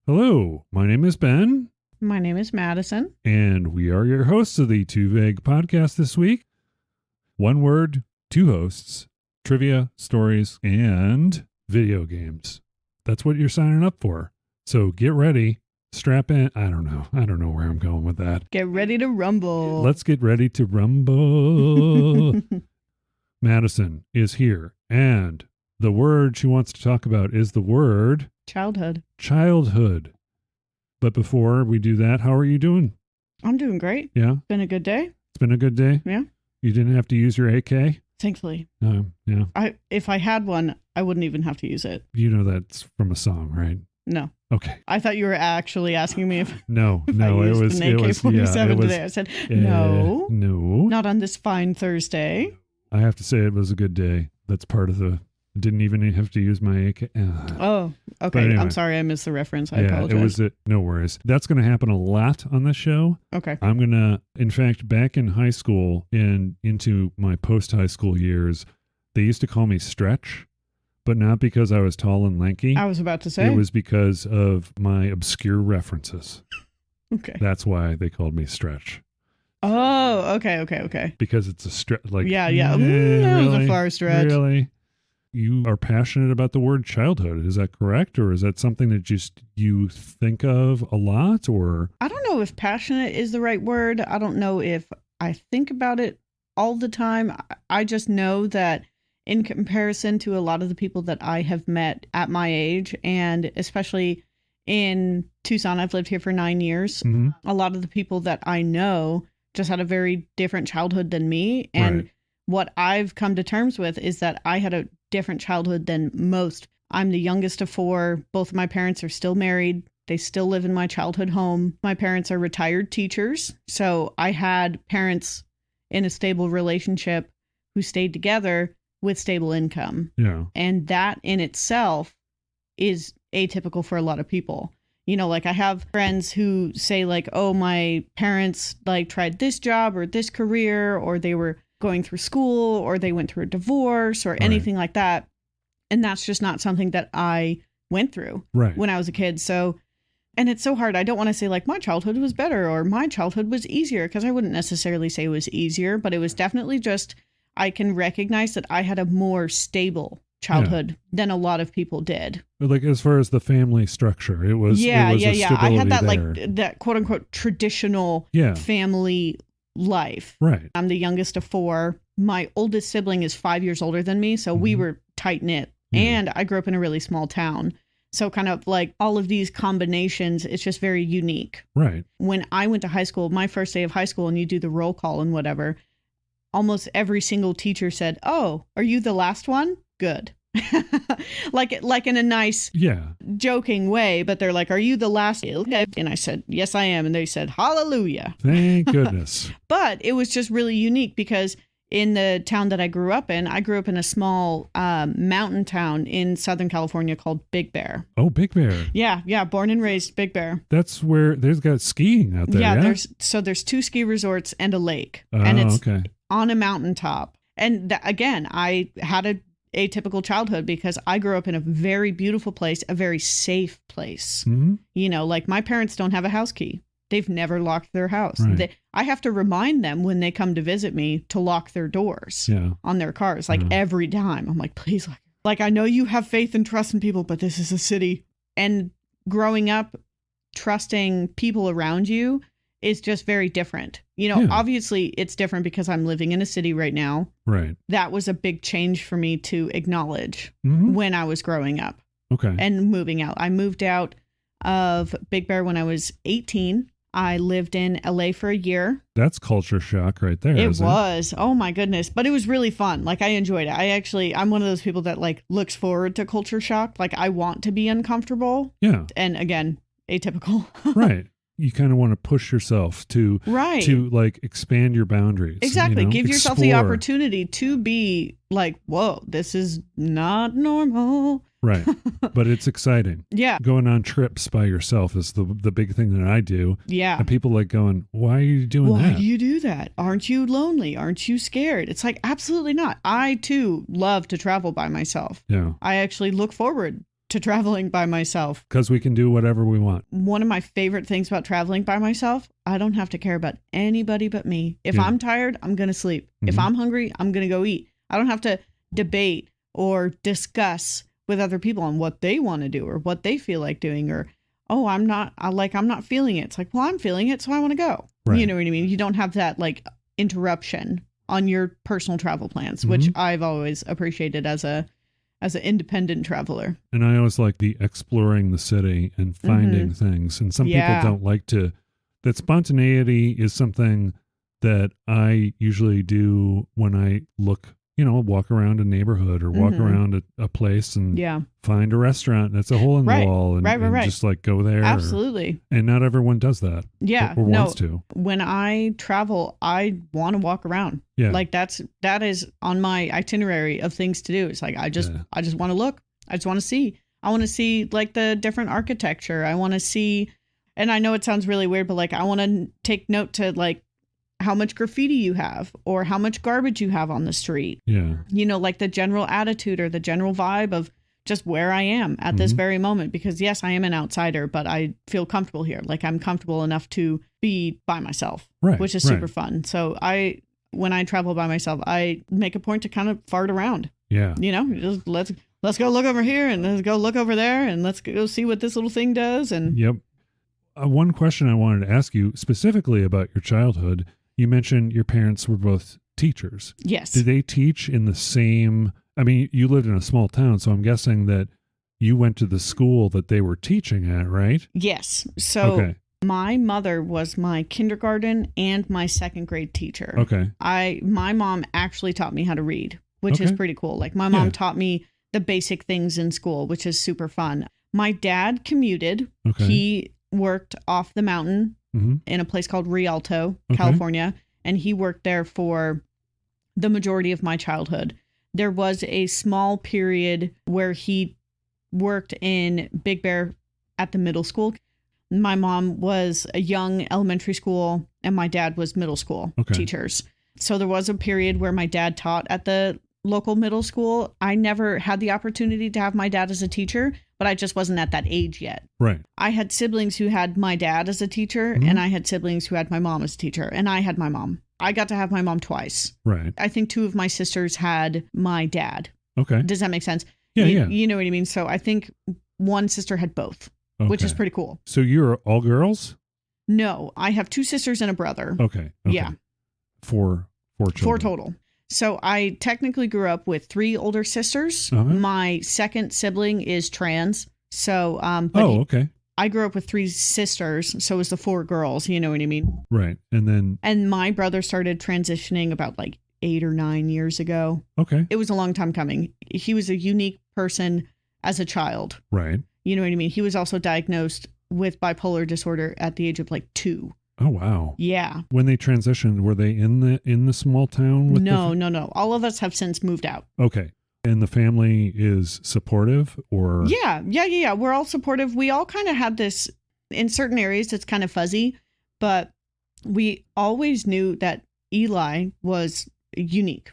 Hello, my name is Ben. My name is Madison. And we are your hosts of the Too Vague podcast this week. One word, two hosts, trivia, stories, and video games. That's what you're signing up for. So get ready, strap in. I don't know where I'm going with that. Get ready to rumble. Let's get ready to rumble. Madison is here, and the word she wants to talk about is the word Childhood. But before we do that, how are you doing? I'm doing great. Yeah? Been a good day. It's been a good day? Yeah. You didn't have to use your AK? Thankfully. Yeah. If I had one, I wouldn't even have to use it. You know that's from a song, right? No. Okay. I thought you were actually asking me if No, I it was an AK-47 today. I said, no. Not on this fine Thursday. I have to say it was a good day. That's part of the... Didn't even have to use my AK. Oh, okay. Anyway. I'm sorry I missed the reference. I apologize. No worries. That's going to happen a lot on this show. Okay. I'm going to, in fact, back in high school and into my post-high school years, they used to call me Stretch, but not because I was tall and lanky. I was about to say. It was because of my obscure references. Okay. That's why they called me Stretch. Oh, okay. Because it's a stretch. Like, yeah. That was a far stretch. Really? You are passionate about the word childhood. Is that correct? Or is that something that just you think of a lot? Or I don't know if passionate is the right word. I don't know if I think about it all the time. I just know that in comparison to a lot of the people that I have met at my age, and especially in Tucson, I've lived here for 9 years. Mm-hmm. A lot of the people that I know just had a very different childhood than me. And right. What I've come to terms with is that I had a different childhood than most. I'm the youngest of four. Both of my parents are still married. They still live in my childhood home. My parents are retired teachers. So I had parents in a stable relationship who stayed together with stable income. Yeah. And that in itself is atypical for a lot of people. You know, like I have friends who say like, oh, my parents like tried this job or this career, or they were going through school, or they went through a divorce or anything like that. And that's just not something that I went through when I was a kid. So, and it's so hard. I don't want to say like my childhood was better or my childhood was easier, because I wouldn't necessarily say it was easier, but it was definitely just, I can recognize that I had a more stable childhood than a lot of people did. Like as far as the family structure, it was I had that there. Like that quote unquote traditional family life. Right. I'm the youngest of four. My oldest sibling is 5 years older than me, so we were tight knit. And I grew up in a really small town. So kind of like all of these combinations, it's just very unique. Right. When I went to high school, my first day of high school, and you do the roll call and whatever, almost every single teacher said, "Oh, are you the last one? Good." like in a nice joking way, but they're like, "Are you the last?" And I said, "Yes, I am." And they said, "Hallelujah." Thank goodness. But it was just really unique because in the town that I grew up in a small mountain town in Southern California called Big Bear. Oh, Big Bear. Yeah. Born and raised Big Bear. That's where there's got skiing out there. Yeah. There's 2 ski resorts and a lake, and it's on a mountaintop. And again, I had a atypical childhood because I grew up in a very beautiful place, a very safe place. Mm-hmm. You know, like my parents don't have a house key. They've never locked their house. Right. I have to remind them when they come to visit me to lock their doors on their cars, like every time. I'm like, please, like I know you have faith and trust in people, but this is a city. And growing up, trusting people around you is just very different. You know, obviously it's different because I'm living in a city right now. Right. That was a big change for me to acknowledge when I was growing up. Okay. And moving out. I moved out of Big Bear when I was 18. I lived in LA for a year. That's culture shock right there. It was. Oh my goodness. But it was really fun. Like I enjoyed it. I'm one of those people that like looks forward to culture shock. Like I want to be uncomfortable. Yeah. And again, atypical. Right. You kind of want to push yourself to like expand your boundaries. Exactly. You know? Give yourself the opportunity to be like, whoa, this is not normal. Right. But it's exciting. Yeah. Going on trips by yourself is the big thing that I do. Yeah. And people like going, why are you doing that? Why do you do that? Aren't you lonely? Aren't you scared? It's like, absolutely not. I too love to travel by myself. Yeah. I actually look forward to traveling by myself. Because we can do whatever we want. One of my favorite things about traveling by myself, I don't have to care about anybody but me. If I'm tired, I'm going to sleep. If I'm hungry, I'm going to go eat. I don't have to debate or discuss with other people on what they want to do or what they feel like doing, or, oh, I'm not feeling it. It's like, well, I'm feeling it, so I want to go. Right. You know what I mean? You don't have that like interruption on your personal travel plans, which I've always appreciated as an independent traveler. And I always like the exploring the city and finding things. And some people don't like to. That spontaneity is something that I usually do when I look, walk around a neighborhood or walk around a place and find a restaurant that's a hole in the wall and just like go there. Absolutely. And not everyone does that. Yeah. Or wants to. When I travel, I want to walk around. Yeah. Like that is on my itinerary of things to do. It's like, I just want to look. I just want to see. I want to see like the different architecture. I want to see, and I know it sounds really weird, but like, I want to take note to like how much graffiti you have or how much garbage you have on the street. Yeah. Like the general attitude or the general vibe of just where I am at this very moment. Because yes, I am an outsider, but I feel comfortable here. Like I'm comfortable enough to be by myself, which is super fun. So when I travel by myself, I make a point to kind of fart around. Yeah. Just let's go look over here and let's go look over there and let's go see what this little thing does. And yep. One question I wanted to ask you specifically about your childhood. You mentioned your parents were both teachers. Yes. Did they teach in the same? I mean, you lived in a small town, so I'm guessing that you went to the school that they were teaching at, right? Yes. So my mother was my kindergarten and my second grade teacher. Okay. My mom actually taught me how to read, which is pretty cool. Like my mom taught me the basic things in school, which is super fun. My dad commuted. Okay. He worked off the mountain in a place called Rialto, California. And he worked there for the majority of my childhood. There was a small period where he worked in Big Bear at the middle school. My mom was a young elementary school and my dad was middle school teachers. So there was a period where my dad taught at the local middle school. I never had the opportunity to have my dad as a teacher, but I just wasn't at that age yet. Right. I had siblings who had my dad as a teacher and I had siblings who had my mom as a teacher, and I had my mom. I got to have my mom twice. Right. I think two of my sisters had my dad. Okay. Does that make sense? Yeah, You know what I mean? So I think one sister had both, which is pretty cool. So you're all girls? No, I have two sisters and a brother. Okay. Yeah. Four children. Four total. So I technically grew up with three older sisters. My second sibling is trans. So, okay. I grew up with three sisters. So it was the four girls, you know what I mean? Right. And my brother started transitioning about like 8 or 9 years ago. Okay. It was a long time coming. He was a unique person as a child. Right. You know what I mean? He was also diagnosed with bipolar disorder at the age of like 2. Oh, wow. Yeah. When they transitioned, were they in the small town? No. All of us have since moved out. Okay. And the family is supportive or? Yeah. We're all supportive. We all kind of had this in certain areas. It's kind of fuzzy, but we always knew that Eli was unique,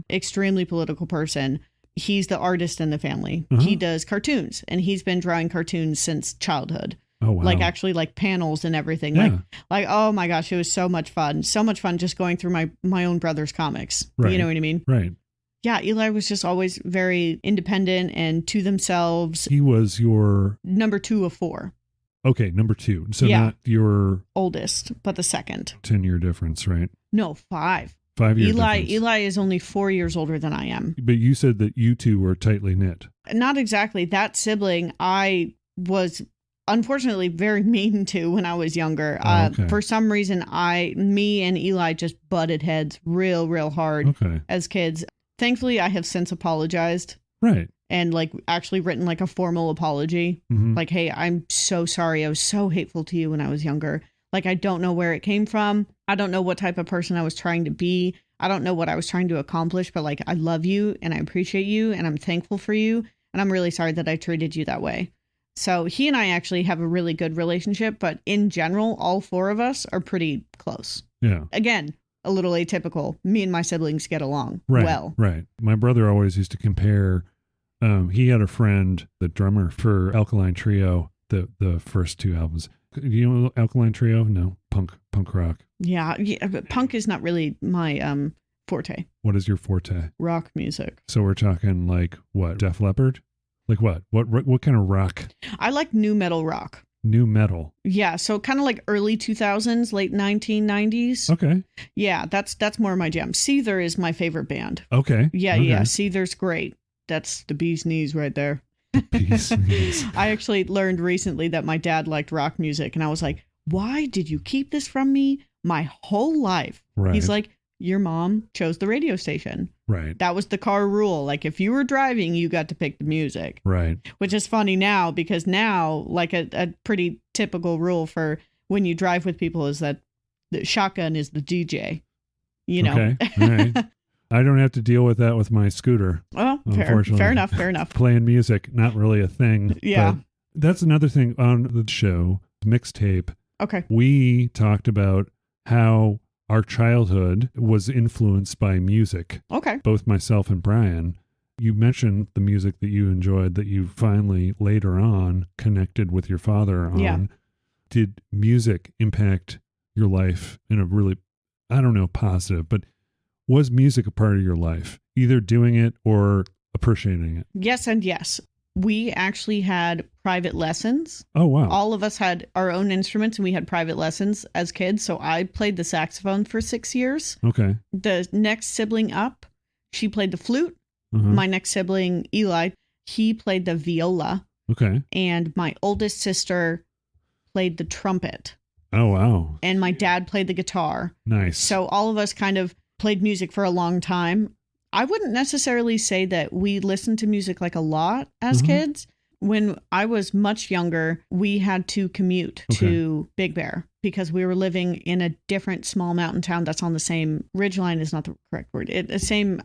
extremely political person. He's the artist in the family. He does cartoons and he's been drawing cartoons since childhood. Oh, wow. Like actually like panels and everything. Yeah. Like, oh my gosh, it was so much fun. So much fun just going through my own brother's comics. Right. You know what I mean? Right. Yeah. Eli was just always very independent and to themselves. He was your number 2 of 4. Okay. Number 2. So not your oldest, but the second. 10-year difference, right? No, 5. 5-year difference. Eli is only 4 years older than I am. But you said that you two were tightly knit. Not exactly. That sibling I was unfortunately very mean to when I was younger. For some reason, me and Eli just butted heads real hard as kids. Thankfully, I have since apologized. Right. And like actually written like a formal apology. Like, hey, I'm so sorry. I was so hateful to you when I was younger. Like, I don't know where it came from. I don't know what type of person I was trying to be. I don't know what I was trying to accomplish, but like, I love you and I appreciate you and I'm thankful for you. And I'm really sorry that I treated you that way. So he and I actually have a really good relationship, but in general, all 4 of us are pretty close. Yeah. Again, a little atypical. Me and my siblings get along well. well. Right. My brother always used to compare he had a friend, the drummer for Alkaline Trio, the first two albums. You know Alkaline Trio? No, punk rock. Yeah, but punk is not really my forte. What is your forte? Rock music. So we're talking like what? Def Leppard? Like what? What kind of rock? I like new metal rock. New metal. Yeah, so kind of like early 2000s, late 1990s. Okay. Yeah, that's more my jam. Seether is my favorite band. Okay. Yeah, okay. yeah, Seether's great. That's the bee's knees right there. Bee's knees. I actually learned recently that my dad liked rock music, and I was like, why did you keep this from me my whole life? Right. He's like, your mom chose the radio station. Right. That was the car rule. Like if you were driving, you got to pick the music. Right. Which is funny now because now like a pretty typical rule for when you drive with people is that the shotgun is the DJ. You know. Okay. All right. I don't have to deal with that with my scooter. Well, unfortunately. fair enough. Playing music, not really a thing. Yeah. But that's another thing on the show, Mixtape. Okay. We talked about how our childhood was influenced by music. Okay. Both myself and Brian. You mentioned the music that you enjoyed that you finally later on connected with your father on. Yeah. Did music impact your life in a really, I don't know, positive, but was music a part of your life? Either doing it or appreciating it? Yes and yes. We actually had private lessons. Oh, wow. All of us had our own instruments and we had private lessons as kids. So I played the saxophone for 6 years. Okay. The next sibling up, she played the flute. Uh-huh. My next sibling, Eli, he played the viola. Okay. And my oldest sister played the trumpet. Oh, wow. And my dad played the guitar. Nice. So all of us kind of played music for a long time. I wouldn't necessarily say that we listened to music like a lot as kids. When I was much younger, we had to commute to Big Bear because we were living in a different small mountain town that's on the same ridgeline is not the correct word. The same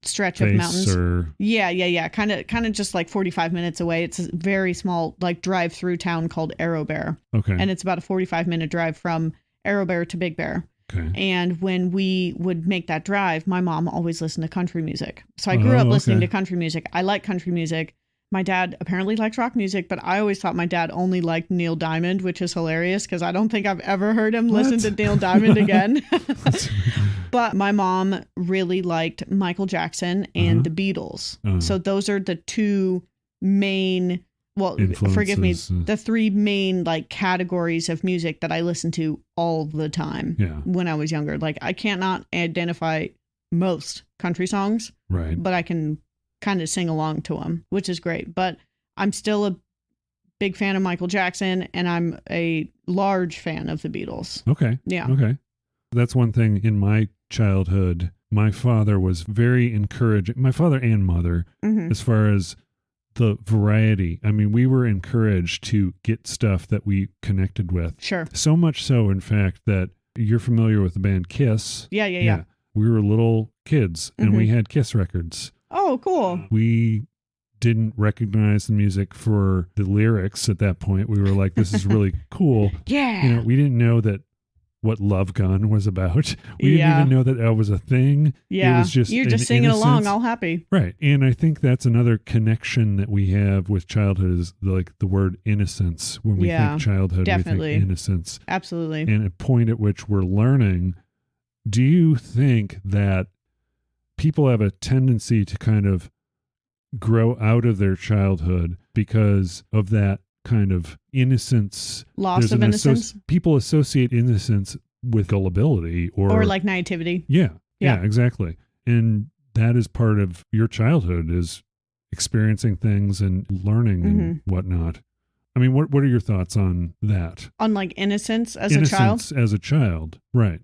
stretch of mountains. Yeah. Kind of just like 45 minutes away. It's a very small like drive through town called Arrow Bear. Okay. And it's about a 45-minute drive from Arrow Bear to Big Bear. Okay. And when we would make that drive, my mom always listened to country music. So I grew up listening to country music. I like country music. My dad apparently likes rock music, but I always thought my dad only liked Neil Diamond, which is hilarious because I don't think I've ever heard him listen to Neil Diamond again. But my mom really liked Michael Jackson and the Beatles. So those are the two main... Well, forgive me, the three main like categories of music that I listened to all the time when I was younger. Like I cannot identify most country songs, right? But I can kind of sing along to them, which is great. But I'm still a big fan of Michael Jackson and I'm a large fan of the Beatles. Okay. Yeah. Okay. That's one thing in my childhood. My father was very encouraging, my father and mother, as far as the variety. I mean, we were encouraged to get stuff that we connected with. Sure. So much so, in fact, that you're familiar with the band Kiss. Yeah. We were little kids and we had Kiss records. Oh, cool. We didn't recognize the music for the lyrics at that point. We were like, this is really cool. Yeah. You know, we didn't know that what Love Gun was about. We didn't even know that that was a thing. Yeah. It was just you're just singing along, all happy. Right. And I think that's another connection that we have with childhood is like the word innocence. When we think childhood, definitely. we think innocence. Absolutely. And a point at which we're learning. Do you think that people have a tendency to kind of grow out of their childhood because of that kind of innocence? Loss of innocence? People associate innocence with gullibility or like naivety. Yeah, exactly. And that is part of your childhood is experiencing things and learning and whatnot. I mean, what are your thoughts on that? On like innocence as a child? Innocence as a child, right.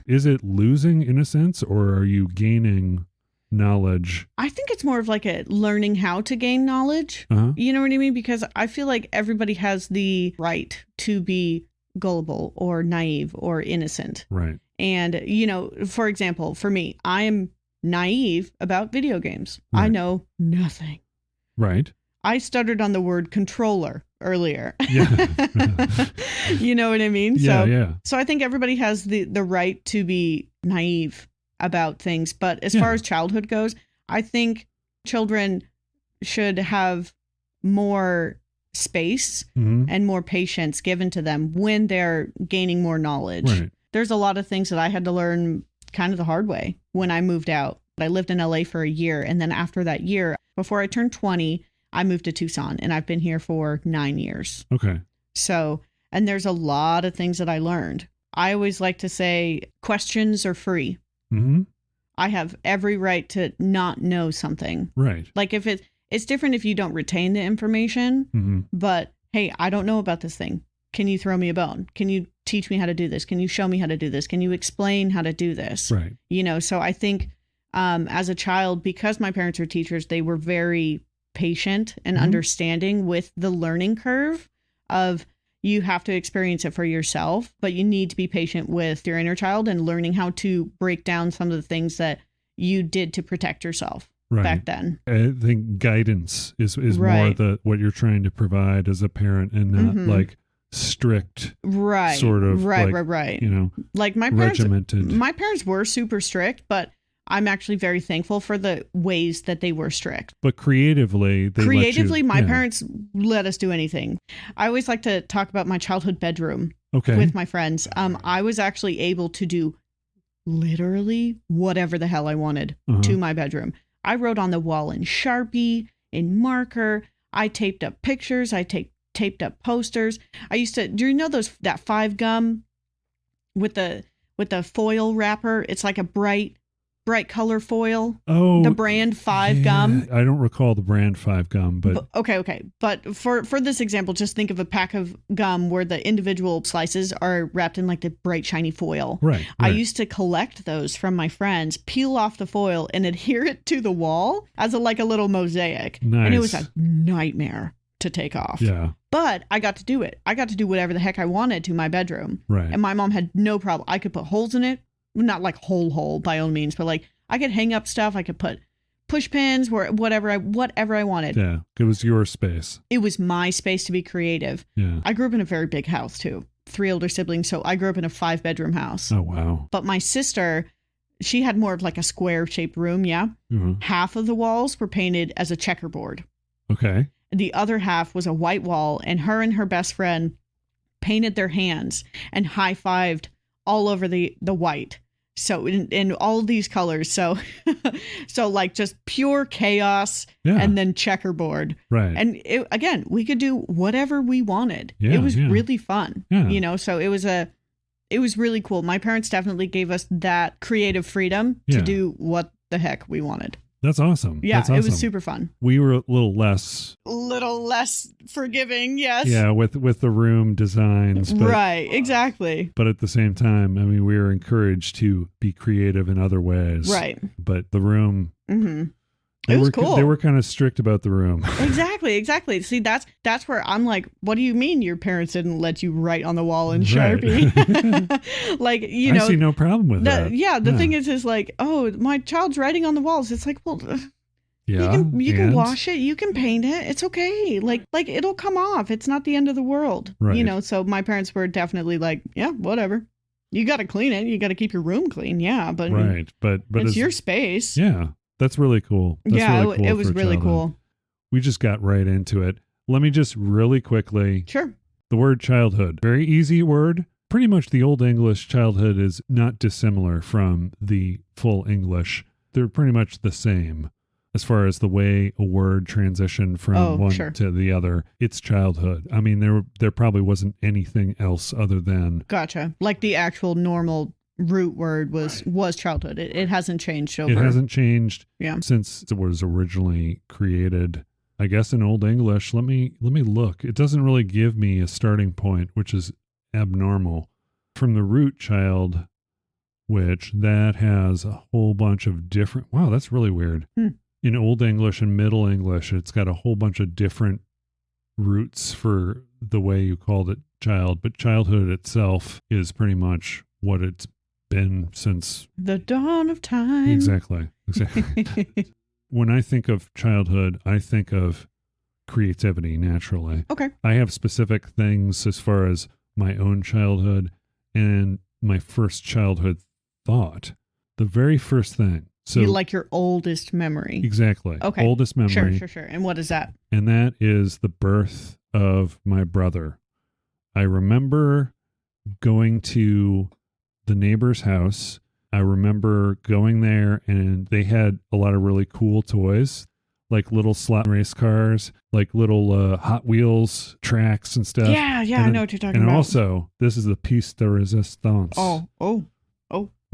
Is it losing innocence or are you gaining knowledge? I think it's more of like a learning how to gain knowledge. You know what I mean? Because I feel like everybody has the right to be gullible or naive or innocent. Right. And, you know, for example, for me, I am naive about video games. Right. I know nothing. Right. I stuttered on the word controller earlier. Yeah. You know what I mean? Yeah. So I think everybody has the right to be naive about things. But as far as childhood goes, I think children should have more space and more patience given to them when they're gaining more knowledge. Right. There's a lot of things that I had to learn kind of the hard way when I moved out. I lived in LA for a year. And then after that year, before I turned 20, I moved to Tucson, and I've been here for 9 years. Okay. So, and there's a lot of things that I learned. I always like to say questions are free. Mm-hmm. I have every right to not know something. Right. Like if it's different if you don't retain the information, but hey, I don't know about this thing. Can you throw me a bone? Can you teach me how to do this? Can you show me how to do this? Can you explain how to do this? Right. So I think as a child, because my parents are teachers, they were very patient and understanding with the learning curve of you have to experience it for yourself, but you need to be patient with your inner child and learning how to break down some of the things that you did to protect yourself back then. I think guidance is Right. more what you're trying to provide as a parent, and not like strict sort of right. Like regimented. My parents were super strict, but I'm actually very thankful for the ways that they were strict. But creatively, my parents let us do anything. I always like to talk about my childhood bedroom with my friends. I was actually able to do literally whatever the hell I wanted to my bedroom. I wrote on the wall in Sharpie, in marker. I taped up pictures. I taped up posters. I used to, do you know that 5 gum with the foil wrapper? It's like a bright color foil. Oh, the brand 5 gum. I don't recall the brand 5 gum, but okay. But for this example, just think of a pack of gum where the individual slices are wrapped in like the bright shiny foil. Right. I used to collect those from my friends, peel off the foil and adhere it to the wall as a little mosaic. Nice. And it was a nightmare to take off. Yeah. But I got to do it. I got to do whatever the heck I wanted to my bedroom. Right. And my mom had no problem. I could put holes in it. Not like hole by all means, but like I could hang up stuff. I could put push pins where whatever I wanted. Yeah. It was your space. It was my space to be creative. Yeah. I grew up in a very big house too. 3 older siblings. So I grew up in a 5-bedroom house. Oh, wow. But my sister, she had more of like a square shaped room. Yeah. Mm-hmm. Half of the walls were painted as a checkerboard. Okay. The other half was a white wall, and her best friend painted their hands and high-fived all over the white. So in all these colors. So like just pure chaos and then checkerboard. Right. And again, we could do whatever we wanted. Yeah, it was really fun. Yeah. So it was really cool. My parents definitely gave us that creative freedom to do what the heck we wanted. That's awesome. Yeah, That's awesome. It was super fun. We were a little less forgiving, yes. Yeah, with the room designs. But, right, exactly. But at the same time, I mean, we were encouraged to be creative in other ways. Right. But the room... Mm-hmm. It was cool. They were kind of strict about the room. Exactly. See, that's where I'm like, what do you mean your parents didn't let you write on the wall in Right. Sharpie? Like, I see no problem with that. Yeah, the thing is like, oh, my child's writing on the walls. It's like, well, yeah, you can wash it, you can paint it. It's okay. Like it'll come off. It's not the end of the world. Right. So my parents were definitely like, yeah, whatever. You got to clean it. You got to keep your room clean. Yeah, but right. But it's your space. Yeah. That's really cool. That's really cool. It was really cool. We just got right into it. Let me just really quickly. Sure. The word childhood. Very easy word. Pretty much the Old English childhood is not dissimilar from the full English. They're pretty much the same as far as the way a word transitioned from one to the other. It's childhood. I mean, there probably wasn't anything else other than. Gotcha. Like the actual normal root word was childhood. It hasn't changed over. It hasn't changed since it was originally created. I guess in Old English, let me look. It doesn't really give me a starting point, which is abnormal. From the root child, which that has a whole bunch of different. Wow, that's really weird. In Old English and Middle English, it's got a whole bunch of different roots for the way you called it child, but childhood itself is pretty much what it's been since the dawn of time. Exactly. When I think of childhood, I think of creativity naturally. Okay. I have specific things as far as my own childhood and my first childhood thought. The very first thing So you like your oldest memory. Exactly. Okay. Oldest memory. Sure. And what is that? And that is the birth of my brother. I remember going to the neighbor's house. I remember going there and they had a lot of really cool toys, like little slot race cars, like little Hot Wheels tracks and stuff. Yeah, I know what you're talking about. And also, this is the piece de resistance. Oh.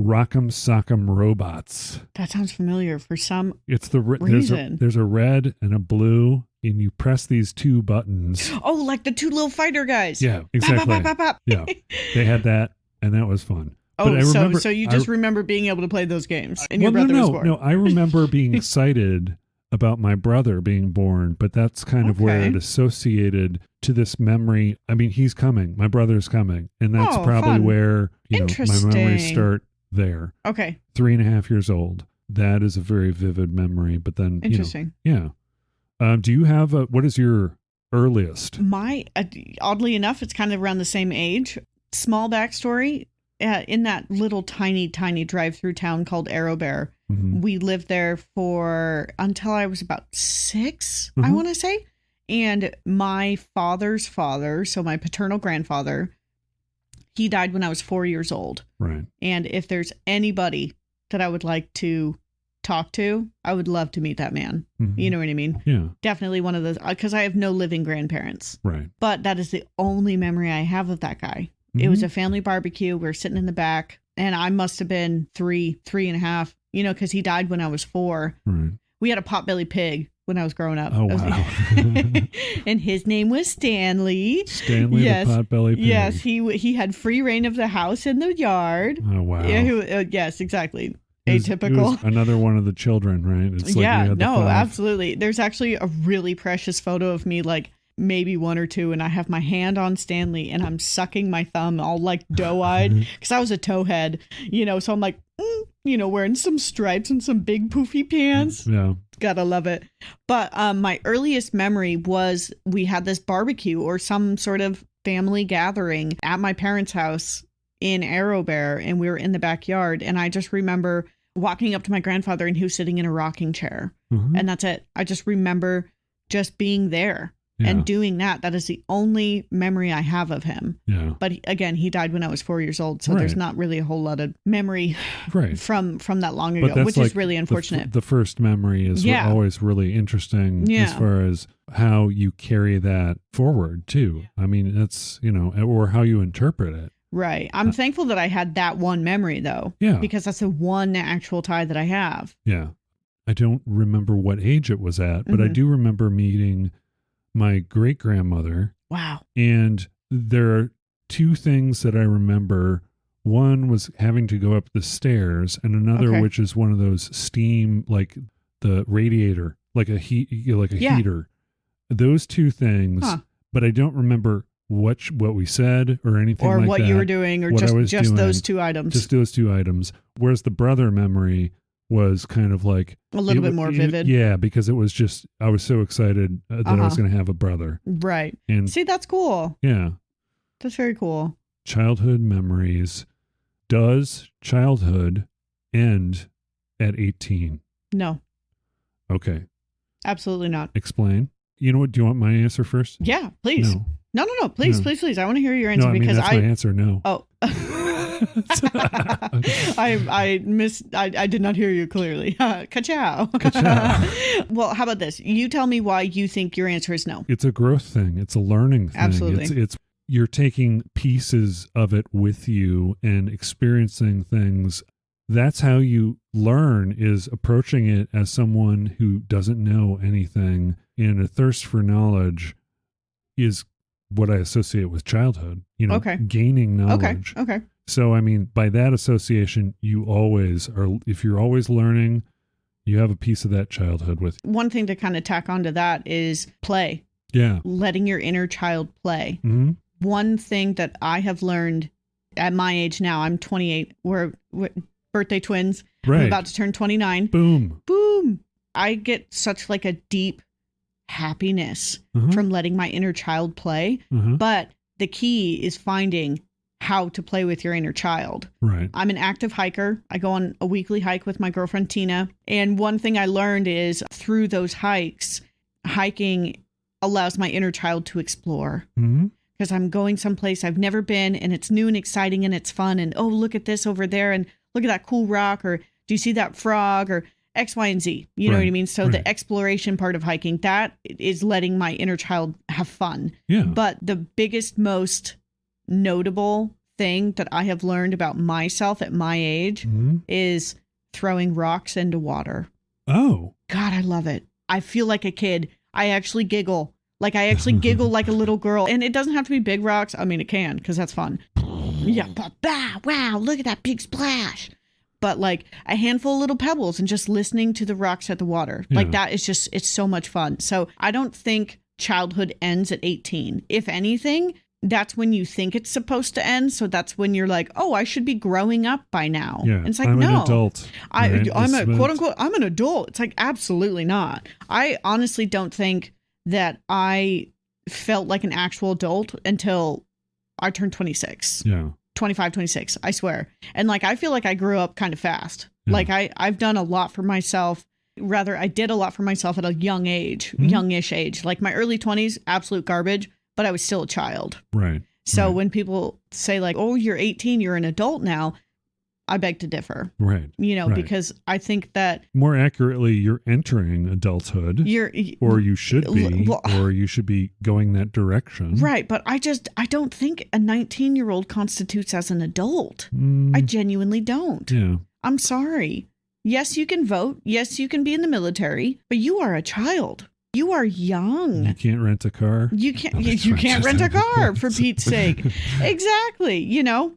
Rock'em Sock'em Robots. That sounds familiar for some It's the reason. There's a red and a blue, and you press these two buttons. Oh, like the two little fighter guys. Yeah, exactly. Bop, bop, bop, bop. Yeah, they had that, and that was fun. Oh, but I remember, so you just remember being able to play those games, and your brother was born. No, I remember being excited about my brother being born, but that's kind of where it associated to this memory. I mean, he's coming. My brother's coming, and that's probably fun. where my memories start. There. Okay. 3.5 years old. That is a very vivid memory. But then, interesting. Yeah. Do you have what is your earliest? My, oddly enough, it's kind of around the same age. Small backstory. In that little tiny drive-through town called Arrowbear, we lived there until I was about 6, I want to say. And my father's father, so my paternal grandfather, he died when I was 4 years old. Right. And if there's anybody that I would like to talk to, I would love to meet that man. You know what I mean? Yeah. Definitely one of those, because I have no living grandparents. Right. But that is the only memory I have of that guy. It was a family barbecue. We were sitting in the back, and I must have been 3.5, because he died when I was 4. Right. We had a potbelly pig when I was growing up. Oh, wow. And his name was Stanley. Stanley, yes. The potbelly pig. Yes, he had free reign of the house and the yard. Oh, wow. Yeah, yes, exactly. Atypical. It was another one of the children, right? It's like absolutely. There's actually a really precious photo of me, like maybe 1 or 2, and I have my hand on Stanley and I'm sucking my thumb all like doe-eyed because I was a towhead, so I'm like, wearing some stripes and some big poofy pants. Yeah. Gotta love it. But my earliest memory was we had this barbecue or some sort of family gathering at my parents' house in Arrowbear, and we were in the backyard, and I just remember walking up to my grandfather and he was sitting in a rocking chair. And that's it. I just remember just being there. And doing that. That is the only memory I have of him. Yeah. But again, he died when I was 4 years old. So there's not really a whole lot of memory from that long ago, which is really unfortunate. The first memory is always really interesting as far as how you carry that forward too. I mean, that's, or how you interpret it. Right. I'm thankful that I had that one memory though. Yeah. Because that's the one actual tie that I have. Yeah. I don't remember what age it was at, but I do remember meeting my great-grandmother. Wow. And there are 2 things that I remember. One was having to go up the stairs, and another which is one of those steam, like the radiator, like a heater. Those 2 things, but I don't remember what we said or anything like that. Or what you were doing, or just those 2 items. Just those 2 items. Whereas the brother memory was kind of like a little bit more vivid. Yeah, because it was just, I was so excited that I was going to have a brother. Right. And see, that's cool. Yeah. That's very cool. Childhood memories. Does childhood end at 18? No. Okay. Absolutely not. Explain. You know what? Do you want my answer first? Yeah, please. No. Please. I want to hear your answer because that's my answer. No. Oh. I did not hear you clearly. Ka-chow. Well, how about this? You tell me why you think your answer is no. It's a growth thing. It's a learning thing. Absolutely. It's you're taking pieces of it with you and experiencing things. That's how you learn, is approaching it as someone who doesn't know anything. And a thirst for knowledge is what I associate with childhood, gaining knowledge. Okay. So, I mean, by that association, you always are, if you're always learning, you have a piece of that childhood with you. One thing to kind of tack onto that is play. Yeah. Letting your inner child play. Mm-hmm. One thing that I have learned at my age now, I'm 28, we're birthday twins. Right. I'm about to turn 29. Boom. I get such like a deep happiness from letting my inner child play. But the key is finding how to play with your inner child. Right. I'm an active hiker. I go on a weekly hike with my girlfriend, Tina. And one thing I learned is through those hikes, hiking allows my inner child to explore. Mm-hmm. Because I'm going someplace I've never been and it's new and exciting and it's fun. And, oh, look at this over there and look at that cool rock, or do you see that frog, or X, Y, and Z. You know what I mean? So the exploration part of hiking, that is letting my inner child have fun. Yeah. But the biggest, most notable thing that I have learned about myself at my age is throwing rocks into water. Oh. God, I love it. I feel like a kid. I actually giggle. Like I actually giggle like a little girl. And it doesn't have to be big rocks. I mean, it can, because that's fun. Yeah. Wow. Look at that big splash. But like a handful of little pebbles and just listening to the rocks at the water. Yeah. Like that is just, it's so much fun. So I don't think childhood ends at 18. If anything, that's when you think it's supposed to end. So that's when you're like, oh, I should be growing up by now. Yeah. And it's like, I'm no. an adult. I'm a quote unquote, I'm an adult. It's like, absolutely not. I honestly don't think that I felt like an actual adult until I turned 26. Yeah. 25, 26, I swear. And like, I feel like I grew up kind of fast. Yeah. Like I've done a lot for myself. Rather, I did a lot for myself at a young age, youngish age. Like my early 20s, absolute garbage, but I was still a child. Right. So when people say like, oh, you're 18, you're an adult now, I beg to differ. Right. You know, because I think that more accurately, you're entering adulthood, or you should be, or you should be going that direction. Right. But I don't think a 19-year-old constitutes as an adult. I genuinely don't. Yeah. I'm sorry. Yes, you can vote. Yes, you can be in the military, but you are a child. You are young. You can't rent a car. You can't rent a car, for Pete's sake. Exactly. You know,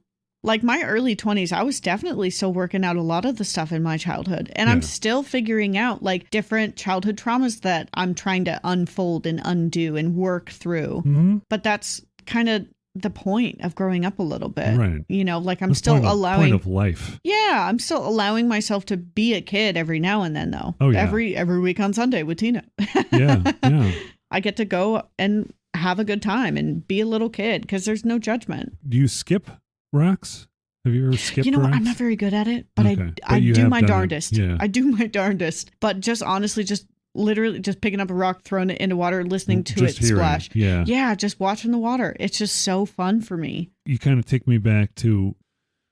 like my early 20s, I was definitely still working out a lot of the stuff in my childhood. And I'm still figuring out like different childhood traumas that I'm trying to unfold and undo and work through. But that's kind of the point of growing up a little bit. Right. You know, like I'm still allowing point of life. Yeah, I'm still allowing myself to be a kid every now and then though. Oh, yeah. Every week on Sunday with Tina. Yeah. I get to go and have a good time and be a little kid because there's no judgment. Do you skip rocks? Have you ever skipped You know, rocks? I'm not very good at it, but I do my darndest. Yeah. I do my darndest. But just honestly, just literally just picking up a rock, throwing it into water, listening to it splash. Yeah, just watching the water. It's just so fun for me. You kind of take me back to,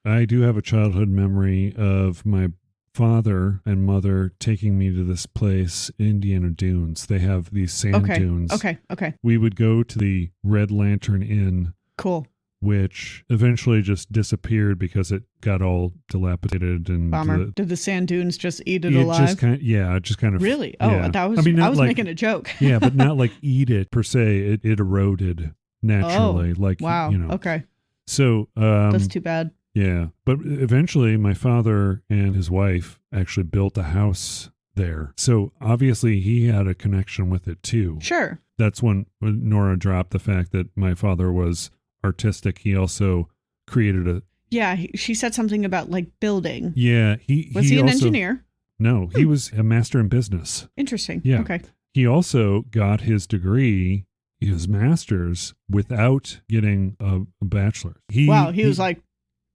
I do have a childhood memory of my father and mother taking me to this place, Indiana Dunes. They have these sand dunes. Okay. We would go to the Red Lantern Inn. Cool. Which eventually just disappeared because it got all dilapidated and bummer. Did the sand dunes just eat it alive? It just kind of really. Oh, yeah. that was. I was like, making a joke. Yeah, but not like eat it per se. It eroded naturally. Oh, like wow. You know. Okay. So that's too bad. Yeah, but eventually my father and his wife actually built a house there. So obviously he had a connection with it too. Sure. That's when Nora dropped the fact that my father was artistic. He also created a... Yeah, she said something about like building. Yeah. Was he an engineer? No, he was a master in business. Interesting. Yeah. Okay. He also got his degree, his master's, without getting a bachelor's. He was like,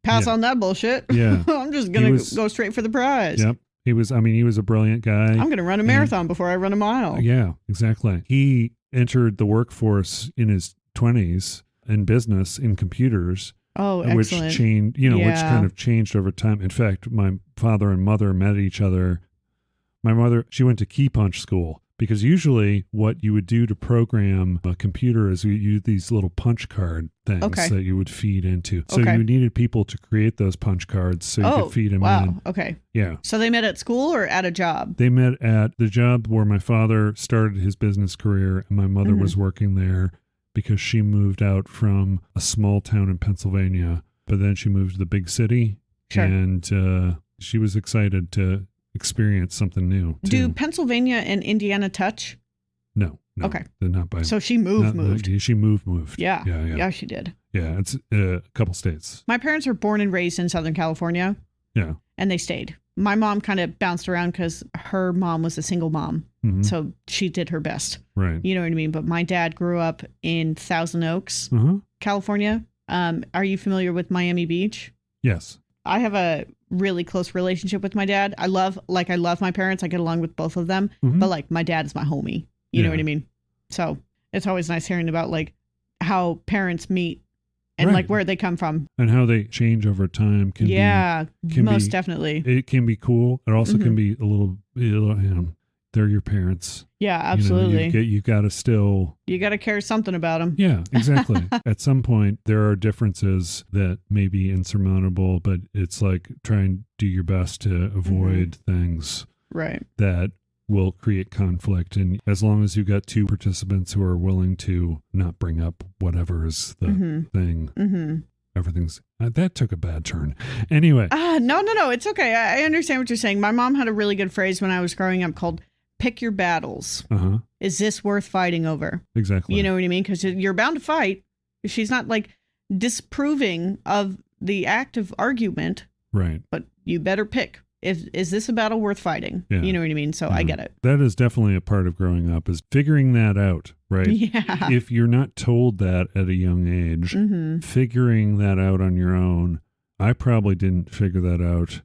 pass on that bullshit. Yeah. I'm just going to go straight for the prize. Yep. He was a brilliant guy. I'm going to run a marathon before I run a mile. Yeah, exactly. He entered the workforce in his 20s in business in computers. Oh, excellent. Which changed, which kind of changed over time. In fact, my father and mother met each other. My mother, she went to key punch school because usually what you would do to program a computer is you use these little punch card things that you would feed into. So you needed people to create those punch cards so you could feed them in. Okay. Yeah. So they met at school or at a job? They met at the job where my father started his business career and my mother was working there because she moved out from a small town in Pennsylvania, but then she moved to the big city. Sure. And she was excited to experience something new. Too. Do Pennsylvania and Indiana touch? No. Okay. They're not by. So she moved. She moved. Yeah. Yeah, she did. Yeah, it's a couple states. My parents were born and raised in Southern California. Yeah. And they stayed. My mom kind of bounced around because her mom was a single mom. Mm-hmm. So she did her best. Right. You know what I mean? But my dad grew up in Thousand Oaks, California. Are you familiar with Miami Beach? Yes. I have a really close relationship with my dad. I love my parents. I get along with both of them, but like my dad is my homie. You know what I mean? So it's always nice hearing about like how parents meet and like where they come from and how they change over time. Most definitely. It can be cool. It also can be a little, they're your parents. Yeah, absolutely. You got to care something about them. Yeah, exactly. At some point, there are differences that may be insurmountable, but it's like trying to do your best to avoid things that will create conflict. And as long as you've got two participants who are willing to not bring up whatever is the thing, everything's... that took a bad turn. Anyway. No. It's okay. I understand what you're saying. My mom had a really good phrase when I was growing up called pick your battles. Is this worth fighting over? Exactly. You know what I mean? Because you're bound to fight. She's not like disapproving of the act of argument. Right. But you better pick. Is this a battle worth fighting? Yeah. You know what I mean? So I get it. That is definitely a part of growing up, is figuring that out, right? Yeah. If you're not told that at a young age, figuring that out on your own. I probably didn't figure that out,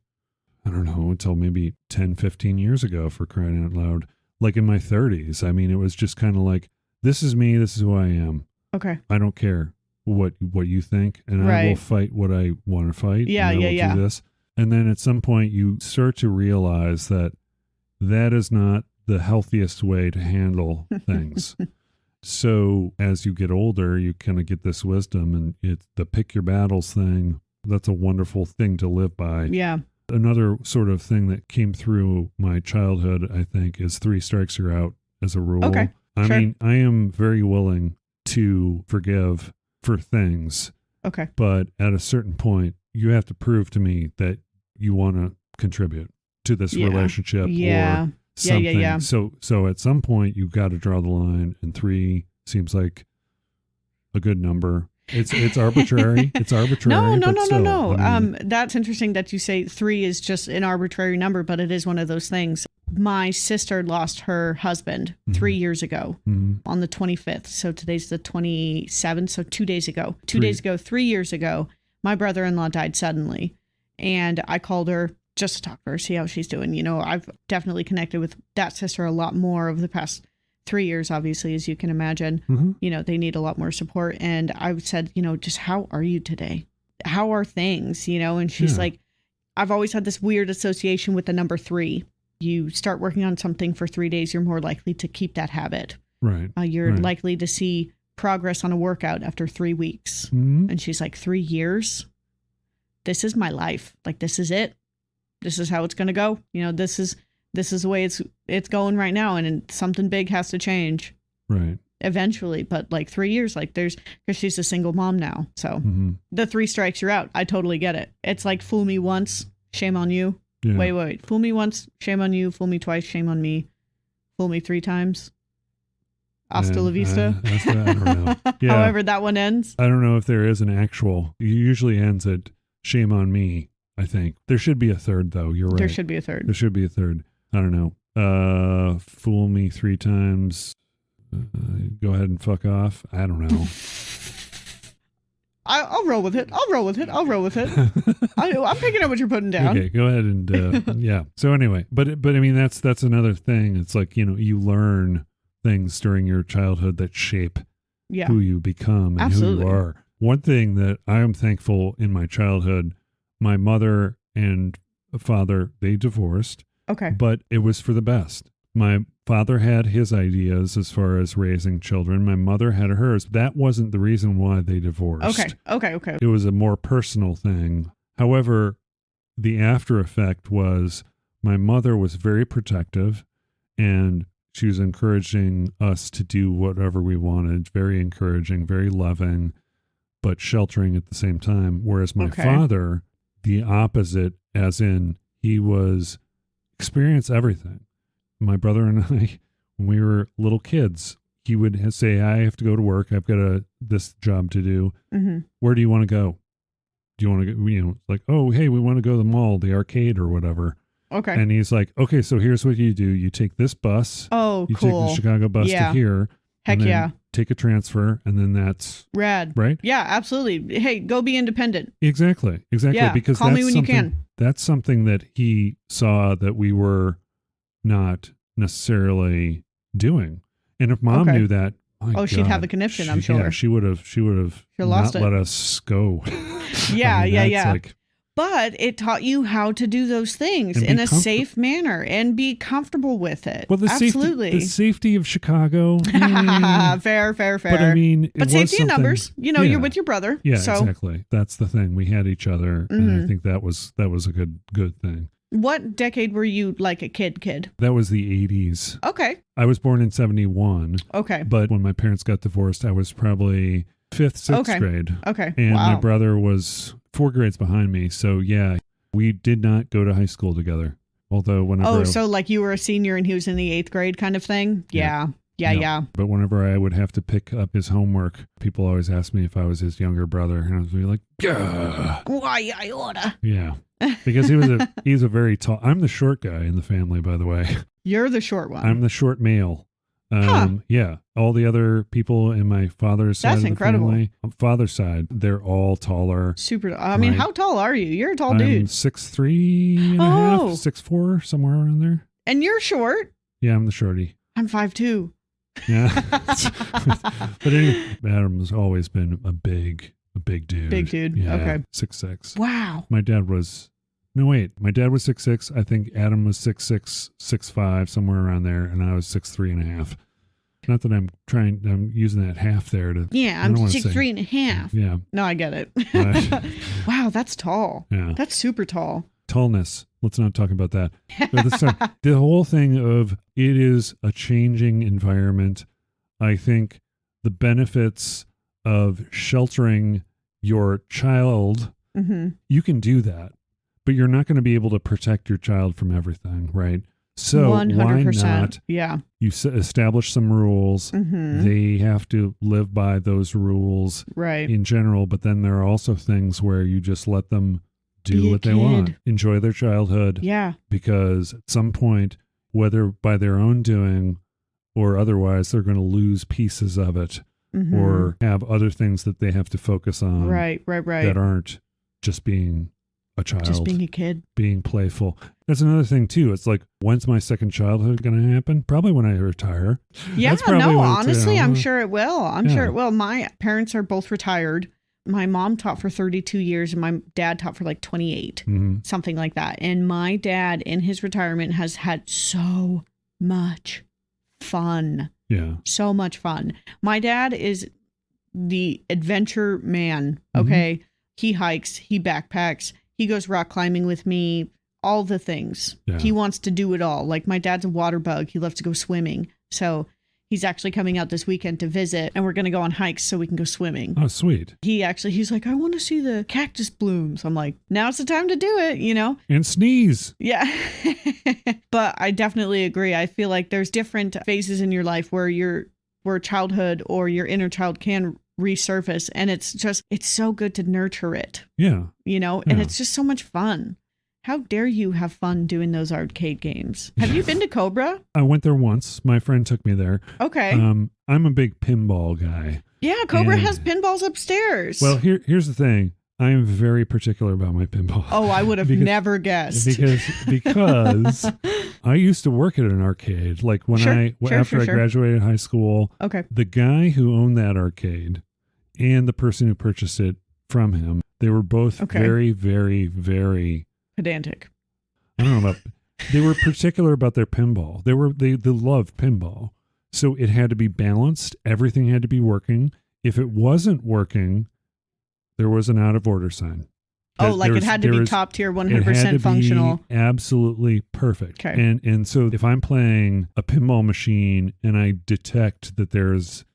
I don't know, until maybe 10, 15 years ago, for crying out loud. Like in my 30s. I mean, it was just kind of like, this is me, this is who I am. Okay. I don't care what you think, and I will fight what I want to fight. Yeah, and I will do this. And then at some point you start to realize that is not the healthiest way to handle things. So as you get older, you kind of get this wisdom, and it's the pick your battles thing. That's a wonderful thing to live by. Yeah. Another sort of thing that came through my childhood, I think, is 3 strikes you're out as a rule. Okay. I mean, I am very willing to forgive for things. Okay. But at a certain point, you have to prove to me that you want to contribute to this relationship or something. Yeah. So at some point, you've got to draw the line, and 3 seems like a good number. It's arbitrary. It's arbitrary. No. I mean, that's interesting that you say 3 is just an arbitrary number, but it is one of those things. My sister lost her husband 3 years ago on the 25th. So today's the 27th. So 2 days ago. 3 years ago, my brother-in-law died suddenly. And I called her just to talk to her, see how she's doing. You know, I've definitely connected with that sister a lot more over the past 3 years, obviously, as you can imagine. You know, they need a lot more support. And I said, you know, just how are you today? How are things? You know, and she's like, I've always had this weird association with the number 3. You start working on something for 3 days, you're more likely to keep that habit. Right. You're likely to see progress on a workout after 3 weeks. And she's like, 3 years? This is my life. Like, this is it. This is how it's going to go. You know, this is the way it's going right now. And something big has to change. Right. Eventually. But like 3 years, like because she's a single mom now. So the 3 strikes you're out. I totally get it. It's like, fool me once, shame on you. Yeah. Wait. Fool me once, shame on you. Fool me twice, shame on me. Fool me 3 times. Hasta la vista. I don't know. Yeah. However that one ends. I don't know if there is an actual. It usually ends at shame on me, I think. There should be a third, though. You're right. There should be a third. I don't know. Fool me 3 times. Go ahead and fuck off. I don't know. I'll roll with it. I'm picking up what you're putting down. Okay, go ahead and yeah. So anyway, but I mean that's another thing. It's like, you know, you learn things during your childhood that shape who you become and who you are. One thing that I am thankful in my childhood, my mother and father, they divorced. Okay. But it was for the best. My father had his ideas as far as raising children. My mother had hers. That wasn't the reason why they divorced. Okay. It was a more personal thing. However, the after effect was my mother was very protective, and she was encouraging us to do whatever we wanted. Very encouraging, very loving, but sheltering at the same time. Whereas my father, the opposite, as in he was experience everything. My brother and I, when we were little kids, he would say, I have to go to work. I've got this job to do. Where do you want to go? Do you want to go, you know, like, oh, hey, we want to go to the mall, the arcade or whatever. Okay. And he's like, okay, so here's what you do. You take this bus. Oh, you take the Chicago bus to here. Heck and then yeah. take a transfer, and then that's rad. Right? Yeah, absolutely. Hey, go be independent. Exactly. Yeah, because call me when you can. That's something that he saw that we were not necessarily doing. And if mom knew that, she'd have a conniption, I'm sure. Yeah, she would have not let us go. Yeah. But it taught you how to do those things in a safe manner and be comfortable with it. Well, the safety of Chicago. Fair. But I mean, but safety in numbers. You're with your brother. Yeah, so. Exactly. That's the thing. We had each other, and I think that was a good thing. What decade were you like a kid? That was the 80s. Okay. I was born in 71. Okay. But when my parents got divorced, I was probably 5th, 6th grade. Okay. And my brother was 4 grades behind me. So yeah, we did not go to high school together. Although whenever so like you were a senior and he was in the 8th grade kind of thing? Yeah. But whenever I would have to pick up his homework, people always asked me if I was his younger brother. And I was like, yeah. Why I oughta. Yeah. Because he's a very tall. I'm the short guy in the family, by the way. You're the short one. I'm the short male. Yeah. All the other people in my father's side of the family, father's side, they're all taller. Super. I mean, how tall are you? You're a tall dude. I'm 6'3" and a half, 6'4", somewhere around there. And you're short. Yeah, I'm the shorty. I'm 5'2". Yeah. But anyway, Adam's always been a big dude. Big dude. Yeah, okay. 6'6". Wow. My dad was 6'6". I think Adam was 6'6", 6'5", somewhere around there, and I was 6'3" and a half. Not that I'm using that half there to. Yeah, I'm 6'3" and a half. Yeah. No, I get it. Wow, that's tall. Yeah. That's super tall. Tallness. Let's not talk about that. The whole thing of it is a changing environment. I think the benefits of sheltering your child, you can do that, but you're not going to be able to protect your child from everything, right? So 100%. Why not? Yeah. You establish some rules. They have to live by those rules in general, but then there are also things where you just let them do what they want, enjoy their childhood. Yeah. Because at some point, whether by their own doing or otherwise, they're going to lose pieces of it or have other things that they have to focus on. Right. That aren't just being a child. Just being a kid. Being playful. That's another thing, too. It's like, when's my second childhood going to happen? Probably when I retire. Yeah, honestly, I'm sure it will. I'm sure it will. My parents are both retired. My mom taught for 32 years and my dad taught for like 28, something like that. And my dad in his retirement has had so much fun. Yeah. So much fun. My dad is the adventure man. Okay. He hikes, he backpacks, he goes rock climbing with me, all the things. Yeah. He wants to do it all. Like my dad's a water bug. He loves to go swimming. So he's actually coming out this weekend to visit and we're going to go on hikes so we can go swimming. Oh, sweet. He's like, I want to see the cactus blooms. I'm like, now's the time to do it, And sneeze. Yeah. But I definitely agree. I feel like there's different phases in your life where childhood or your inner child can resurface. And it's so good to nurture it. Yeah. And it's just so much fun. How dare you have fun doing those arcade games? Have you been to Cobra? I went there once. My friend took me there. Okay. I'm a big pinball guy. Yeah, Cobra has pinballs upstairs. Well, here's the thing. I am very particular about my pinball. Oh, I would have never guessed. Because I used to work at an arcade. Like after I graduated high school. Okay. The guy who owned that arcade and the person who purchased it from him, they were both very, very, very pedantic. I don't know about. They were particular about their pinball. They loved pinball, so it had to be balanced. Everything had to be working. If it wasn't working, there was an out of order sign. It had to be top tier, 100% functional. Be absolutely perfect. Okay. And so if I'm playing a pinball machine and I detect that there's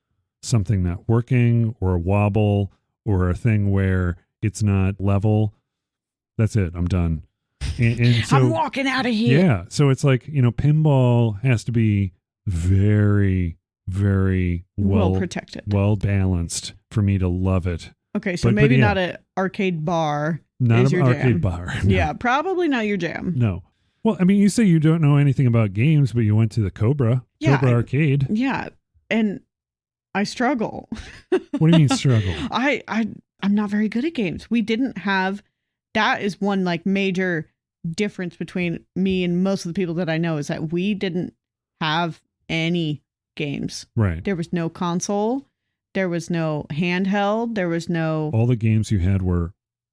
something not working or a wobble or a thing where it's not level, that's it. I'm done. And so, I'm walking out of here. Yeah. So it's like, pinball has to be very, very well protected, well balanced for me to love it. Okay. So maybe not an arcade bar. Not an arcade bar. No. Yeah. Probably not your jam. No. Well, I mean, you say you don't know anything about games, but you went to the Cobra Arcade. Yeah. And I struggle. What do you mean struggle? I'm not very good at games. We didn't have, that is one like major difference between me and most of the people that I know, is that we didn't have any games. Right. There was no console. There was no handheld. There was no... All the games you had were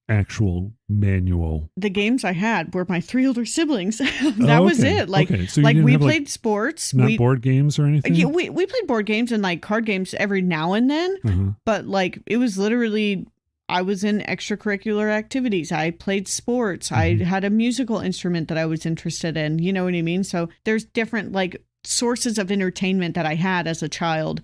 actual manual. The games I had were my 3 older siblings. That was it. Like, okay. So like we have, played sports. Not board games or anything? Yeah, we played board games and like card games every now and then. But like it was literally, I was in extracurricular activities. I played sports. I had a musical instrument that I was interested in. You know what I mean? So there's different like sources of entertainment that I had as a child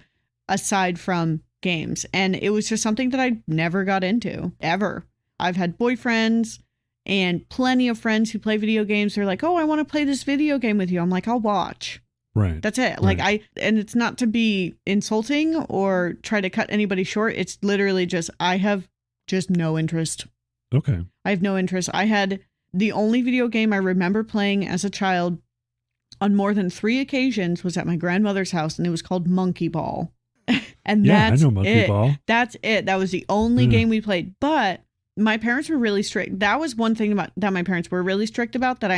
aside from games. And it was just something that I never got into ever. I've had boyfriends and plenty of friends who play video games. They're like, oh, I want to play this video game with you. I'm like, I'll watch. Right. That's it. Right. Like and it's not to be insulting or try to cut anybody short. It's literally just, I have just no interest. Okay. I have no interest. I had the only video game I remember playing as a child on more than 3 occasions was at my grandmother's house, and it was called Monkey Ball. And yeah, that's I know Monkey Ball. That's it. That was the only game we played. But my parents were really strict. That was one thing that my parents were really strict about that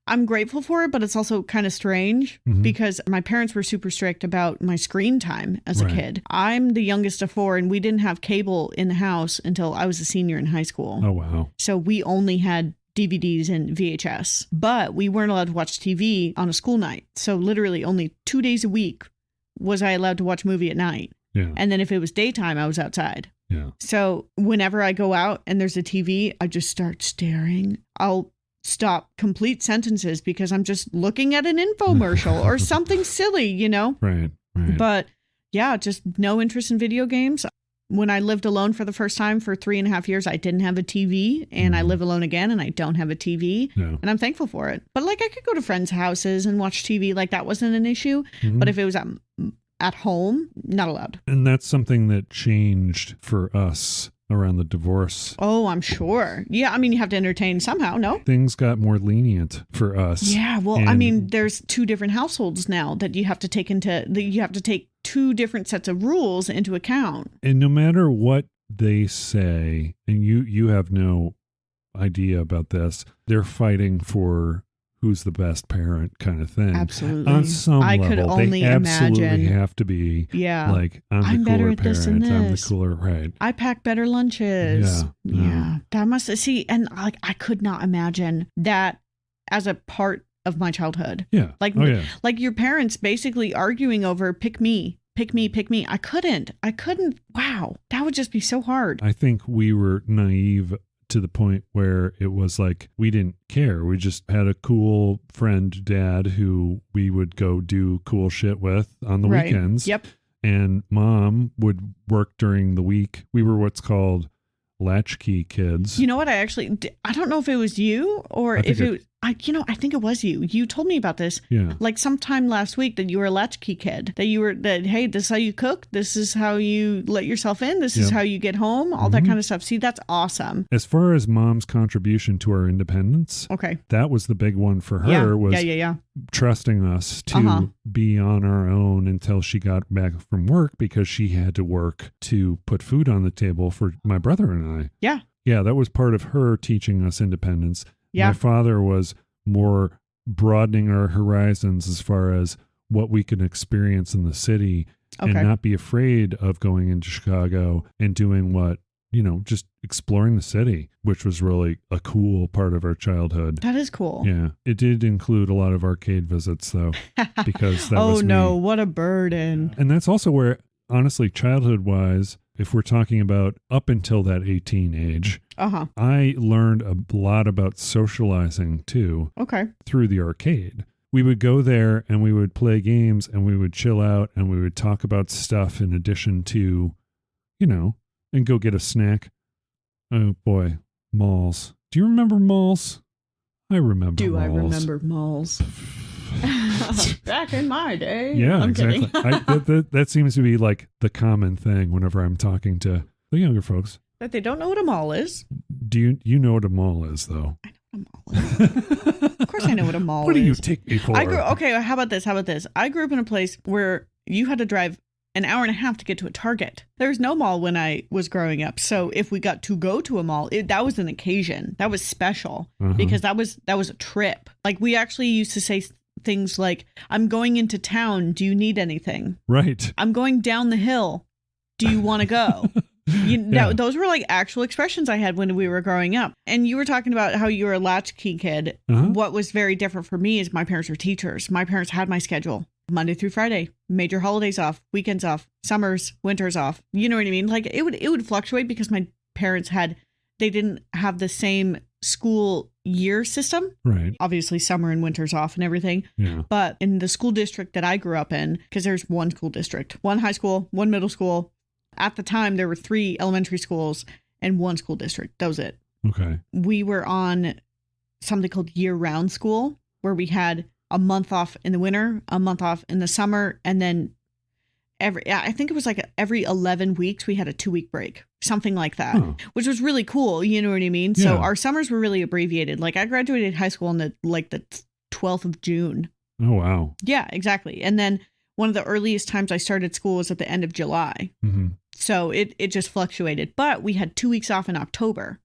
I'm grateful for it, but it's also kind of strange because my parents were super strict about my screen time as a kid. I'm the youngest of 4, and we didn't have cable in the house until I was a senior in high school. Oh, wow. So we only had DVDs and VHS, but we weren't allowed to watch TV on a school night. So literally only 2 days a week was I allowed to watch a movie at night. Yeah. And then if it was daytime, I was outside. Yeah. So whenever I go out and there's a TV, I just start staring. I'll stop complete sentences because I'm just looking at an infomercial or something silly, you know? Right. But yeah, just no interest in video games. When I lived alone for the first time for 3.5 years, I didn't have a TV, and I live alone again and I don't have a TV, and I'm thankful for it. But like I could go to friends' houses and watch TV, like that wasn't an issue. But if it was at home, not allowed. And that's something that changed for us around the divorce. Oh, I'm sure. Yeah, I mean, you have to entertain somehow, no? Things got more lenient for us. Yeah, well, I mean, there's 2 different households now that you have to take 2 different sets of rules into account. And no matter what they say, and you have no idea about this, they're fighting for who's the best parent kind of thing. Absolutely. On some level, could only they absolutely imagine. have to be like, I'm the better cooler at this parent. and I'm the this. cooler, right. I pack better lunches. Yeah. That must see, and like I could not imagine that as a part of my childhood. Yeah. Like like your parents basically arguing over pick me. I couldn't. Wow. That would just be so hard. I think we were naive to the point where it was like we didn't care. We just had a cool friend dad who we would go do cool shit with on the weekends. Yep. And mom would work during the week. We were what's called latchkey kids. You know what? I don't know if it was you or if it was, I think it was you. You told me about this. Yeah. Like sometime last week that you were a latchkey kid, hey, this is how you cook. This is how you let yourself in. This is how you get home. All that kind of stuff. See, that's awesome. As far as mom's contribution to our independence, that was the big one for her was trusting us to be on our own until she got back from work because she had to work to put food on the table for my brother and I. Yeah. Yeah, that was part of her teaching us independence. Yeah. My father was more broadening our horizons as far as what we can experience in the city and not be afraid of going into Chicago and doing what, just exploring the city, which was really a cool part of our childhood. That is cool. Yeah. It did include a lot of arcade visits, though, because that was me. What a burden. And that's also where, honestly, childhood-wise, if we're talking about up until that 18 age, I learned a lot about socializing too. Through the arcade. We would go there and we would play games and we would chill out and we would talk about stuff in addition to, and go get a snack. Oh boy, malls. Do you remember malls? I remember malls. I remember malls? Back in my day. Yeah, I'm exactly. That seems to be like the common thing whenever I'm talking to the younger folks. That they don't know what a mall is. Do you know what a mall is, though? I know what a mall is. Of course I know what a mall is. What do you take me for? How about this? I grew up in a place where you had to drive an hour and a half to get to a Target. There was no mall when I was growing up. So if we got to go to a mall, that was an occasion. That was special because that was a trip. Like we actually used to say things like, I'm going into town. Do you need anything? Right. I'm going down the hill. Do you want to go? Those were like actual expressions I had when we were growing up. And you were talking about how you were a latchkey kid. What was very different for me is my parents were teachers. My parents had my schedule. Monday through Friday, major holidays off, weekends off, summers, winters off. You know what I mean? Like it would fluctuate because my parents they didn't have the same school year system. Right. Obviously summer and winters off and everything. Yeah. But in the school district that I grew up in, because there's one school district, one high school, one middle school. At the time, there were 3 elementary schools and one school district. That was it. Okay. We were on something called year-round school, where we had a month off in the winter, a month off in the summer, and then I think it was like every 11 weeks we had a 2-week break, something like that, which was really cool. You know what I mean? Yeah. So our summers were really abbreviated. Like I graduated high school on the 12th of June. Oh, wow. Yeah, exactly. And then one of the earliest times I started school was at the end of July. So it just fluctuated, but we had 2 weeks off in October.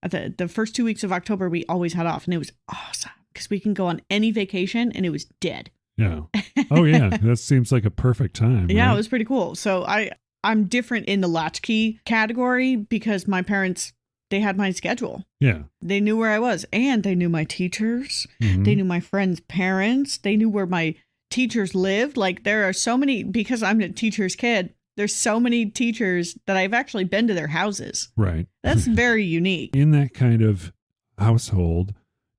At the first 2 weeks of October, we always had off, and it was awesome because we can go on any vacation and it was dead. Yeah. Oh, yeah. That seems like a perfect time. Yeah, right? it was pretty cool. So I'm different in the latchkey category because my parents, they had my schedule. Yeah. They knew where I was, and they knew my teachers. They knew my friends' parents. They knew where my teachers lived. Like there are so many, because I'm a teacher's kid, there's so many teachers that I've actually been to their houses. Right. That's very unique. In that kind of household,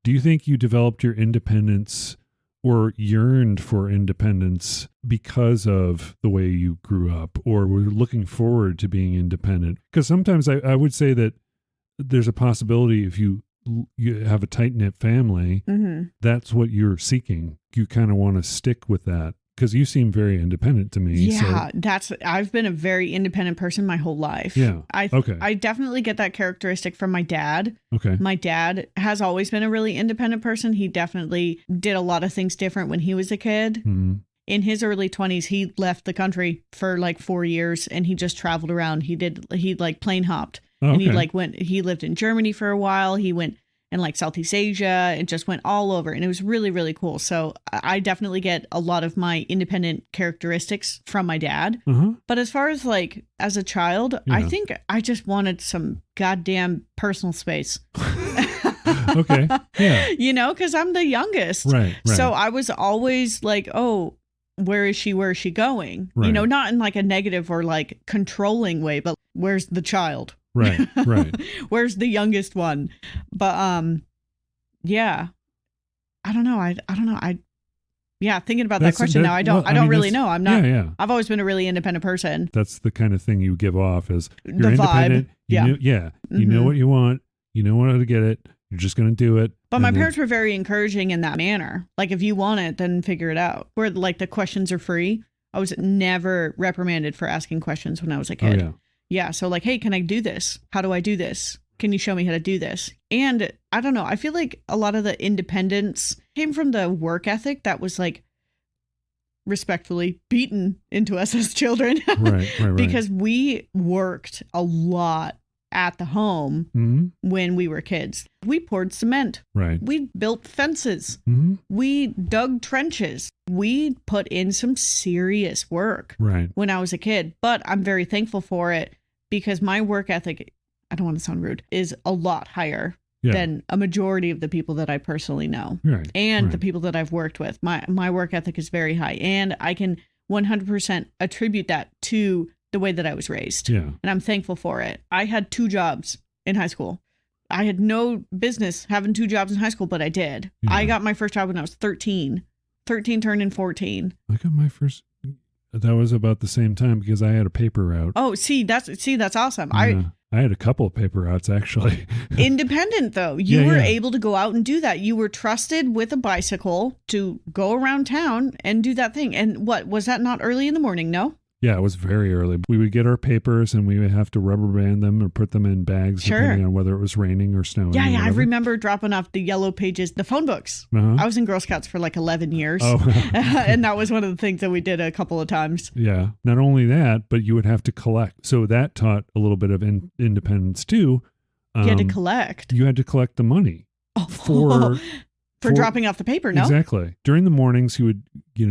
do you think you developed your independence or yearned for independence because of the way you grew up, or were looking forward to being independent? Because sometimes I would say that there's a possibility if you have a tight-knit family, that's what you're seeking. You kind of want to stick with that. Because you seem very independent to me. Yeah, I've been a very independent person my whole life. Yeah. I definitely get that characteristic from my dad. Okay. My dad has always been a really independent person. He definitely did a lot of things different when he was a kid. In his early 20s, he left the country for like 4 years and he just traveled around. He like plane hopped. And he lived in Germany for a while. He went and like Southeast Asia and just went all over. And it was really, really cool. So I definitely get a lot of my independent characteristics from my dad. But as far as like as a child, I think I just wanted some goddamn personal space. Okay. Yeah. You know, because I'm the youngest. Right. So I was always like, oh, where is she? Where is she going? Right. You know, not in like a negative or like controlling way, but where's the child? Right. Where's the youngest one? But yeah, I don't know. I don't know. Thinking about that question now, I don't really know. I'm not. Yeah. I've always been a really independent person. That's the kind of thing you give off as you're the independent. Vibe. You know what you want. You know how to get it. You're just going to do it. But my parents were very encouraging in that manner. Like, if you want it, then figure it out. Where like the questions are free. I was never reprimanded for asking questions when I was a kid. Oh, yeah. Yeah. So like, hey, can I do this? How do I do this? Can you show me how to do this? And I don't know. I feel like a lot of the independence came from the work ethic that was like respectfully beaten into us as children. Right. Because we worked a lot at the home when we were kids. We poured cement. Right. We built fences. We dug trenches. We put in some serious work when I was a kid. But I'm very thankful for it because my work ethic, I don't want to sound rude, is a lot higher than a majority of the people that I personally know. Right. And the people that I've worked with. My work ethic is very high. And I can 100% attribute that to the way that I was raised. Yeah. And I'm thankful for it. I had 2 jobs in high school. I had no business having 2 jobs in high school, but I did. Yeah. I got my first job when I was 13. 13 turned in 14. I got my first. That was about the same time because I had a paper route. Oh, that's awesome. Yeah. I had a couple of paper routes actually. Independent though. You were able to go out and do that. You were trusted with a bicycle to go around town and do that thing. And what was that not early in the morning? No. Yeah, it was very early. We would get our papers and we would have to rubber band them or put them in bags depending on whether it was raining or snowing. Yeah, or yeah. I whatever. remember dropping off the yellow pages, the phone books. I was in Girl Scouts for like 11 years. Oh. And that was one of the things that we did a couple of times. Yeah. Not only that, but you would have to collect. So that taught a little bit of independence too. You had to collect. You had to collect the money for dropping off the paper, no? Exactly. During the mornings, you would,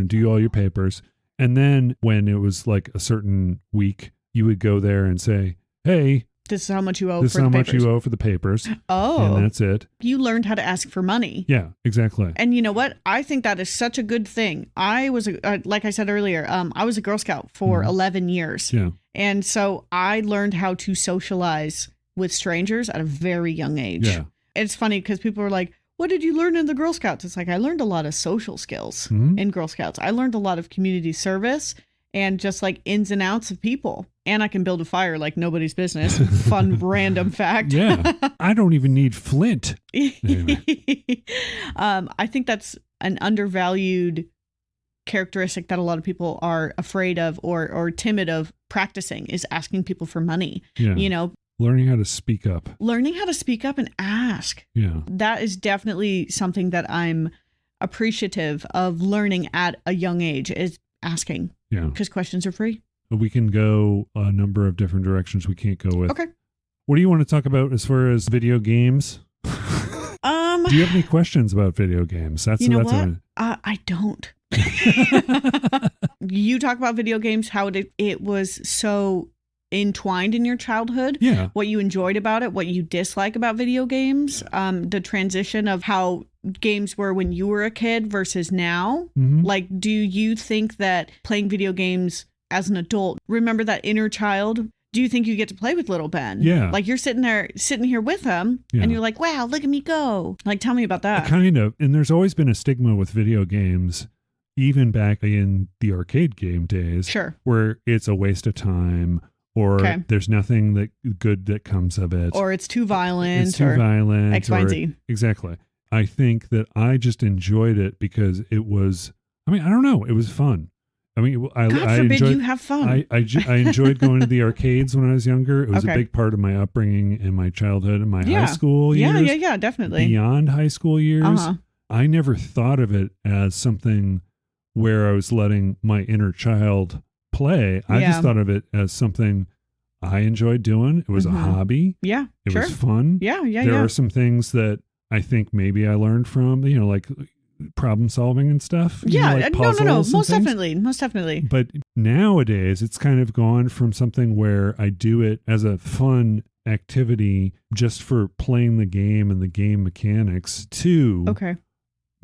do all your papers. And then when it was like a certain week, you would go there and say, hey, this is how much you owe this for is how the much papers. you owe for the papers. Oh. And that's it. You learned how to ask for money. Yeah, exactly. And you know what? I think that is such a good thing. I was, like I said earlier, I was a Girl Scout for 11 years. Yeah. And so I learned how to socialize with strangers at a very young age. Yeah. It's funny because people are like, what did you learn in the Girl Scouts? It's like, I learned a lot of social skills in Girl Scouts. I learned a lot of community service and just like ins and outs of people. And I can build a fire like nobody's business. Fun random fact. Yeah. I don't even need flint. Anyway. I think that's an undervalued characteristic that a lot of people are afraid of or timid of practicing is asking people for money. Yeah. Learning how to speak up. Learning how to speak up and ask. Yeah. That is definitely something that I'm appreciative of learning at a young age is asking. Yeah. Because questions are free. We can go a number of different directions we can't go with. Okay. What do you want to talk about as far as video games? Do you have any questions about video games? What? I don't. You talk about video games, how it was so entwined in your childhood. Yeah. What you enjoyed about it, what you dislike about video games, the transition of how games were when you were a kid versus now. Like, do you think that playing video games as an adult, remember that inner child? Do you think you get to play with little Ben? Yeah. Like you're sitting here with him and you're like, wow, look at me go. Like, tell me about that. Kind of. And there's always been a stigma with video games, even back in the arcade game days. Sure. Where it's a waste of time or there's nothing good that comes of it. Or it's too violent. It's too violent. X, Y, and Z. Exactly. I think that I just enjoyed it because it was, I don't know, it was fun. God forbid you have fun. I enjoyed going to the arcades when I was younger. It was a big part of my upbringing and my childhood and my high school years. Yeah, definitely. Beyond high school years, I never thought of it as something where I was letting my inner child play. I just thought of it as something I enjoyed doing. It was a hobby. Yeah, it was fun. Yeah. There are some things that I think maybe I learned from, like problem solving and stuff. Like no. Most definitely. But nowadays it's kind of gone from something where I do it as a fun activity just for playing the game and the game mechanics to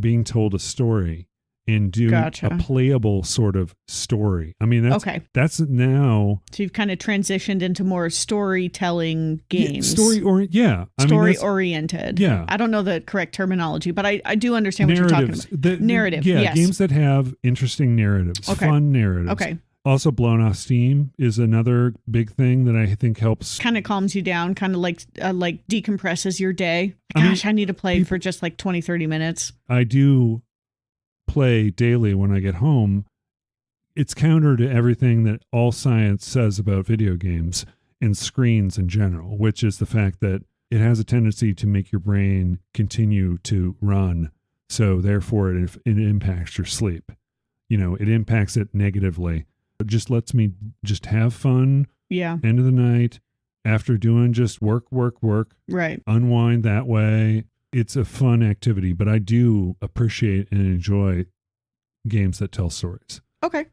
being told a story and doing a playable sort of story. That's now. So you've kind of transitioned into more storytelling games. Story oriented. Yeah. I don't know the correct terminology, but I do understand what you're talking about. Narrative. Yeah. Games that have interesting narratives, fun narratives. Okay. Also, blown off steam is another big thing that I think helps. Kind of calms you down, kind of like decompresses your day. Gosh, I need to play for just like 20, 30 minutes. I do play daily when I get home. It's counter to everything that all science says about video games and screens in general, which is the fact that it has a tendency to make your brain continue to run. So therefore it impacts your sleep. It impacts it negatively. It just lets me just have fun. Yeah. End of the night after doing just work. Right. Unwind that way. It's a fun activity, but I do appreciate and enjoy games that tell stories. Okay.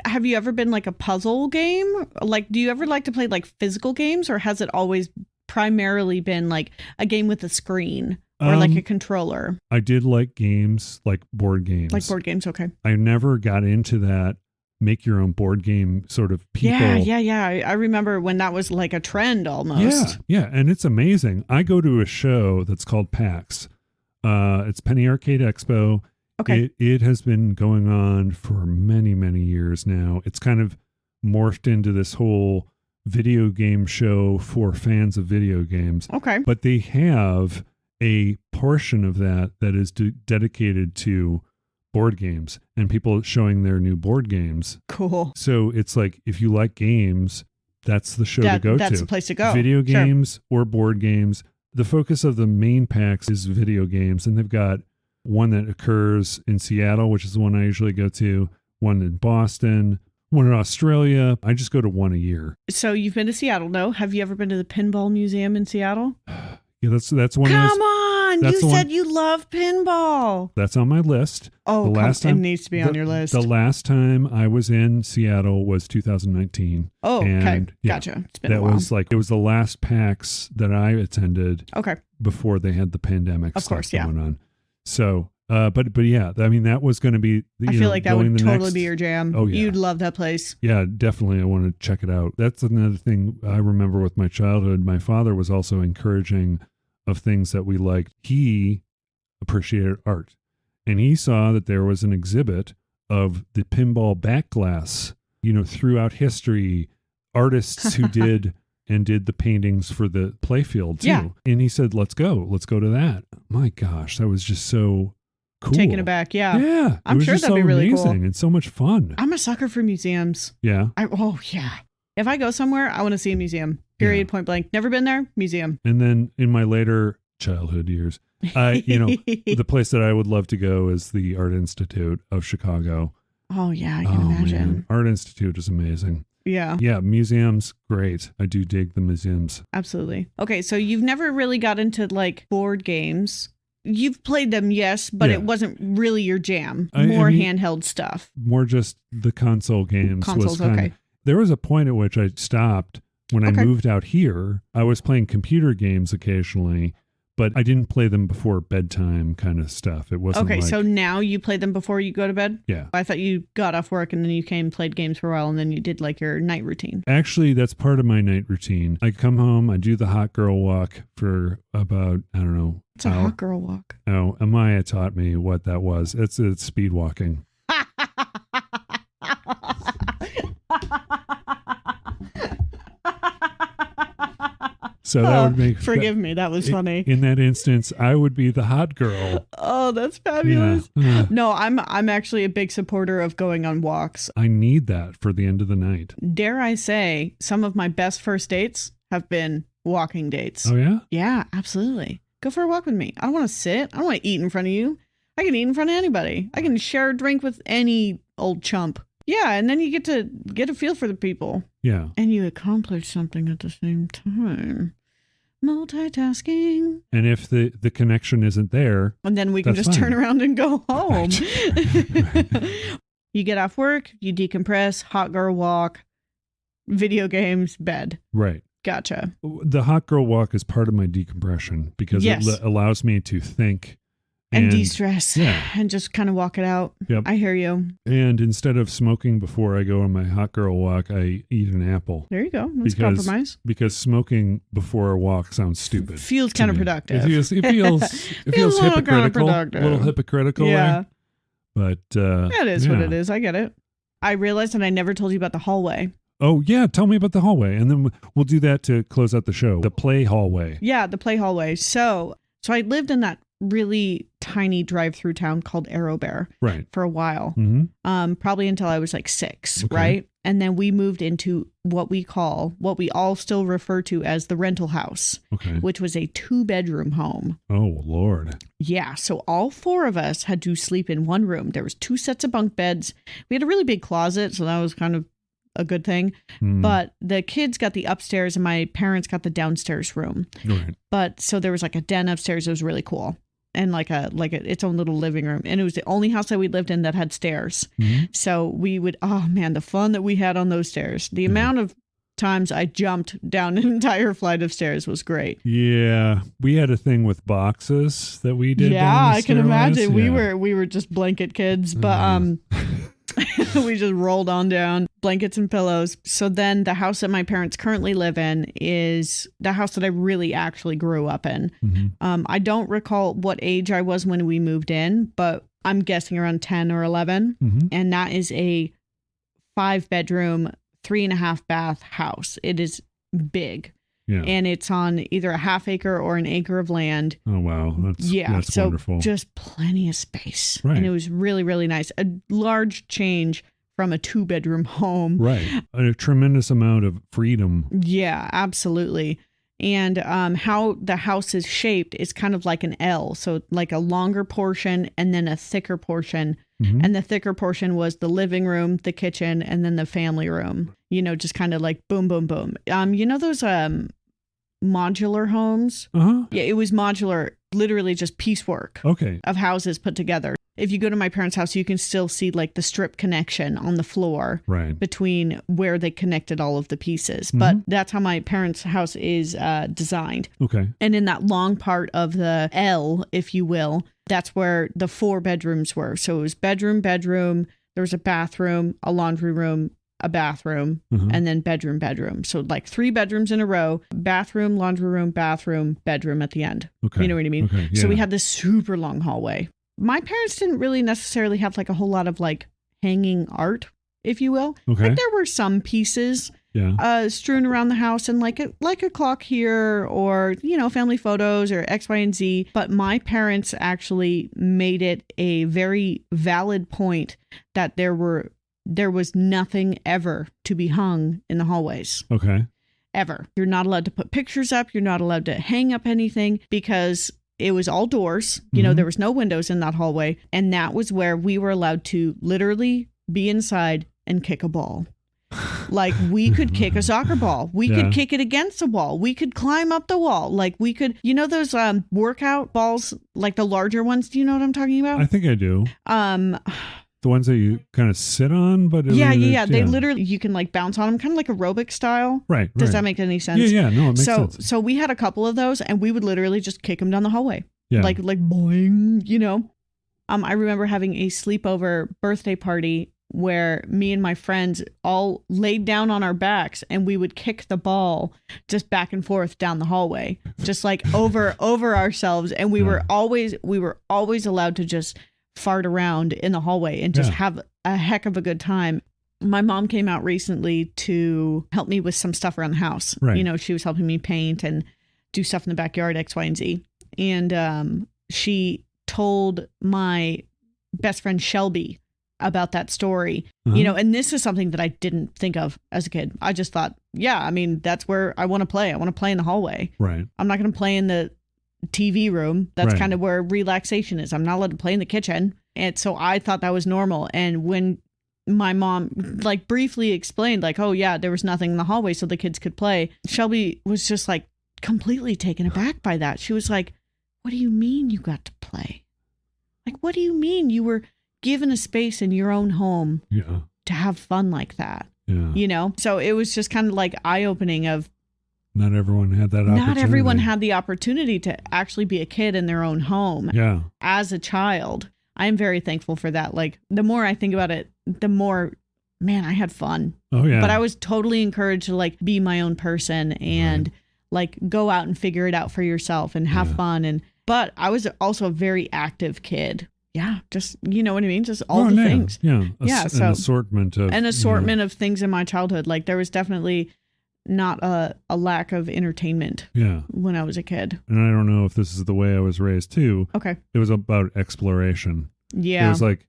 Have you ever been like a puzzle game? Like, do you ever like to play like physical games, or has it always primarily been like a game with a screen or like a controller? I did like games, like board games. Like board games, okay. I never got into that make your own board game sort of people. Yeah. I remember when that was like a trend almost. Yeah. And it's amazing. I go to a show that's called PAX. It's Penny Arcade Expo. Okay. It has been going on for many, many years now. It's kind of morphed into this whole video game show for fans of video games. Okay. But they have a portion of that is dedicated to board games and people showing their new board games. Cool. So it's like, if you like games, that's the show to go to. That's the place to go. Video games or board games. The focus of the main packs is video games, and they've got one that occurs in Seattle, which is the one I usually go to, one in Boston, one in Australia. I just go to one a year. So you've been to Seattle, no? Have you ever been to the Pinball Museum in Seattle? Yeah, that's one of those. Come on! You said you love pinball. That's on my list. Oh, it needs to be on your list. The last time I was in Seattle was 2019. Oh, okay. Yeah, Gotcha. It's been a while. It was the last PAX that I attended. Okay. Before they had the pandemic of stuff course, going on. So, but yeah, I mean, that was going to be, I feel like that would totally be your jam. Oh, yeah. You'd love that place. Yeah, definitely. I want to check it out. That's another thing I remember with my childhood. My father was also encouraging of things that we liked. He appreciated art, and he saw that there was an exhibit of the pinball back glass, throughout history, artists who did the paintings for the playfield too. Yeah. And he said, let's go to that. My gosh, that was just so cool. Taken aback. Yeah. Yeah. I'm sure that'd be really cool. And so much fun. I'm a sucker for museums. Yeah. Yeah. If I go somewhere, I want to see a museum. Period. Yeah. Point blank. Never been there. Museum. And then in my later childhood years, the place that I would love to go is the Art Institute of Chicago. Oh yeah, I can imagine. Man. Art Institute is amazing. Yeah. Yeah, museums, great. I do dig the museums. Absolutely. Okay, so you've never really got into like board games. You've played them, yes, but it wasn't really your jam. More handheld stuff. More just the console games. Consoles, okay. There was a point at which I stopped when I moved out here. I was playing computer games occasionally, but I didn't play them before bedtime kind of stuff. It wasn't okay, so now you play them before you go to bed? Yeah. I thought you got off work and then you came, played games for a while, and then you did like your night routine. Actually, that's part of my night routine. I come home, I do the hot girl walk for about, I don't know. It's a hot girl walk. Oh, Amaya taught me what that was. It's speed walking. So that would make... Forgive me, that was funny. In that instance, I would be the hot girl. Oh, that's fabulous. Yeah. No, I'm actually a big supporter of going on walks. I need that for the end of the night. Dare I say, some of my best first dates have been walking dates. Oh, yeah? Yeah, absolutely. Go for a walk with me. I don't want to sit. I don't want to eat in front of you. I can eat in front of anybody. I can share a drink with any old chump. Yeah, and then you get to get a feel for the people. Yeah. And you accomplish something at the same time. Multitasking. And if the connection isn't there... And then we can just turn around and go home. Right. You get off work, you decompress, hot girl walk, video games, bed. Right. Gotcha. The hot girl walk is part of my decompression because it allows me to think. And de-stress and just kind of walk it out. Yep. I hear you. And instead of smoking before I go on my hot girl walk, I eat an apple. There you go. That's a compromise. Because smoking before a walk sounds stupid. Feels counterproductive. It feels hypocritical. A little hypocritical. Yeah. There. But it is what it is. I get it. I realized that I never told you about the hallway. Oh, yeah. Tell me about the hallway. And then we'll do that to close out the show. The play hallway. Yeah, the play hallway. So I lived in that really tiny drive-through town called Arrow Bear for a while, probably until I was like 6, right? And then we moved into what we all still refer to as the rental house, which was a 2-bedroom home. Oh, Lord. Yeah. So all 4 of us had to sleep in one room. There was 2 sets of bunk beds. We had a really big closet, so that was kind of a good thing. But the kids got the upstairs and my parents got the downstairs room. Right. But so there was like a den upstairs. It was really cool. And like its own little living room. And it was the only house that we lived in that had stairs. So we would, oh man, the fun that we had on those stairs. The amount of times I jumped down an entire flight of stairs was great. Yeah. We had a thing with boxes that we did. Yeah, I can imagine. Yeah. We were just blanket kids, but we just rolled on down, blankets and pillows. So then the house that my parents currently live in is the house that I really actually grew up in. I don't recall what age I was when we moved in, but I'm guessing around 10 or 11. And that is a 5-bedroom, 3.5 bath house. It is big. Yeah. And it's on either a half acre or an acre of land. Oh, wow. That's so wonderful. Just plenty of space. Right. And it was really, really nice. A large change from a 2-bedroom home. Right. A tremendous amount of freedom. Yeah, absolutely. And how the house is shaped is kind of like an L. So like a longer portion and then a thicker portion. Mm-hmm. And the thicker portion was the living room, the kitchen, and then the family room. Just kind of like boom, boom, boom. Those modular homes? Uh-huh. Yeah, it was modular, literally just piecework of houses put together. If you go to my parents' house, you can still see like the strip connection on the floor between where they connected all of the pieces. Mm-hmm. But that's how my parents' house is designed. Okay. And in that long part of the L, if you will, that's where the 4 bedrooms were. So it was bedroom, there was a bathroom, a laundry room, a bathroom, and then bedroom. So like 3 bedrooms in a row, bathroom, laundry room, bathroom, bedroom at the end. Okay. You know what I mean? Okay, yeah. So we had this super long hallway. My parents didn't really necessarily have like a whole lot of like hanging art, if you will. Okay. Like there were some pieces strewn around the house and like a clock here or, family photos or X, Y, and Z. But my parents actually made it a very valid point that there was nothing ever to be hung in the hallways. Okay. Ever. You're not allowed to put pictures up. You're not allowed to hang up anything because it was all doors. There was no windows in that hallway. And that was where we were allowed to literally be inside and kick a ball. Like we could kick a soccer ball. We could kick it against a wall. We could climb up the wall. Like we could, those workout balls, like the larger ones. Do you know what I'm talking about? I think I do. The ones that you kind of sit on, but they literally, you can like bounce on them, kind of like aerobic style. Right. Does that make any sense? Yeah. No, it makes sense. So we had a couple of those, and we would literally just kick them down the hallway, like boing. I remember having a sleepover birthday party where me and my friends all laid down on our backs, and we would kick the ball just back and forth down the hallway, just like over ourselves, and we were always allowed to just fart around in the hallway and just have a heck of a good time. My mom came out recently to help me with some stuff around the house. Right. She was helping me paint and do stuff in the backyard, X, Y, and Z. And she told my best friend Shelby about that story, and this is something that I didn't think of as a kid. I just thought, that's where I want to play. I want to play in the hallway. Right. I'm not going to play in the TV room. That's kind of where relaxation is. I'm not allowed to play in the kitchen. And so I thought that was normal. And when my mom like briefly explained like, oh yeah, there was nothing in the hallway so the kids could play, Shelby was just like completely taken aback by that. She was like, what do you mean you got to play? Like, what do you mean you were given a space in your own home to have fun like that? Yeah. So it was just kind of like eye-opening of, not everyone had that opportunity. Not everyone had the opportunity to actually be a kid in their own home as a child. I'm very thankful for that. Like, the more I think about it, the more, man, I had fun. Oh, yeah. But I was totally encouraged to, like, be my own person and, like, go out and figure it out for yourself and have fun. But I was also a very active kid. Yeah, just, you know what I mean? Just all the things. Yeah. An assortment of things in my childhood. Like, there was definitely not a lack of entertainment when I was a kid. And I don't know if this is the way I was raised too. Okay. It was about exploration. Yeah. It was like,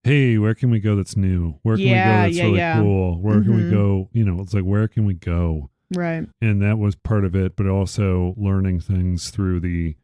hey, where can we go that's new? Where can we go that's really cool? Where can we go? It's like, where can we go? Right. And that was part of it, but also learning things through the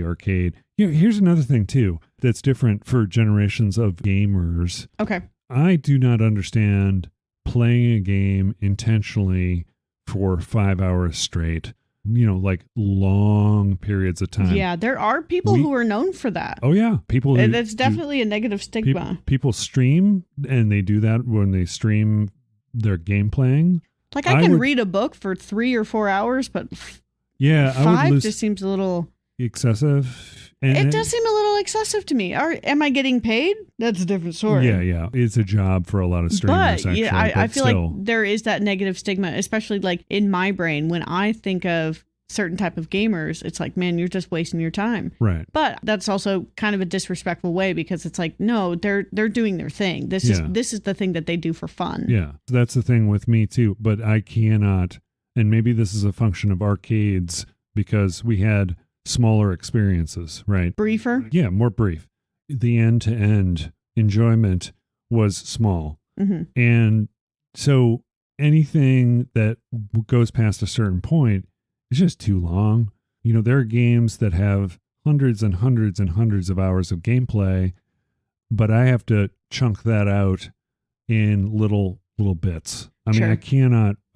arcade. Here's another thing too that's different for generations of gamers. Okay. I do not understand playing a game intentionally for 5 hours straight, like long periods of time. Yeah, there are people who are known for that. Oh, yeah. That's definitely a negative stigma. People stream, and they do that when they stream their game playing. Like, I can read a book for 3 or 4 hours, but 5 just seems a little excessive. It does seem a little excessive to me. Am I getting paid? That's a different story. Yeah. It's a job for a lot of streamers, but, actually. I feel like there is that negative stigma, especially like in my brain. When I think of certain type of gamers, it's like, man, you're just wasting your time. Right. But that's also kind of a disrespectful way because it's like, no, they're doing their thing. This is the thing that they do for fun. Yeah. That's the thing with me too. But I cannot, and maybe this is a function of arcades because we had smaller experiences, right? Briefer. Yeah, more brief. The end-to-end enjoyment was small. Mm-hmm. And so anything that goes past a certain point is just too long. You know, there are games that have hundreds and hundreds and hundreds of hours of gameplay, but I have to chunk that out in little bits. I mean, I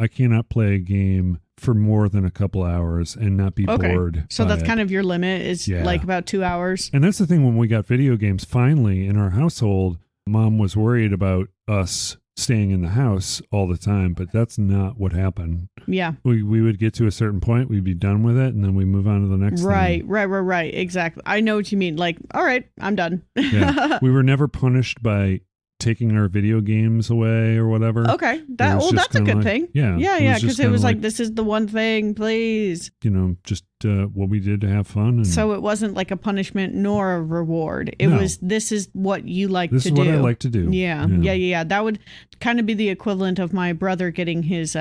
cannot play a game for more than a couple hours and not be bored. So that's kind of your limit is like about 2 hours. And that's the thing, when we got video games finally in our household, Mom was worried about us staying in the house all the time, but that's not what happened. Yeah. We would get to a certain point, we'd be done with it, and then we move on to the next thing. Right. Exactly. I know what you mean. Like, all right, I'm done. Yeah. We were never punished by taking our video games away or whatever. Okay. That's a good thing. Yeah. Yeah. Because it was like, this is the one thing, please. You know, just what we did to have fun. And so it wasn't like a punishment nor a reward. It was, this is what you like to do. This is what I like to do. Yeah. That would kind of be the equivalent of my brother getting his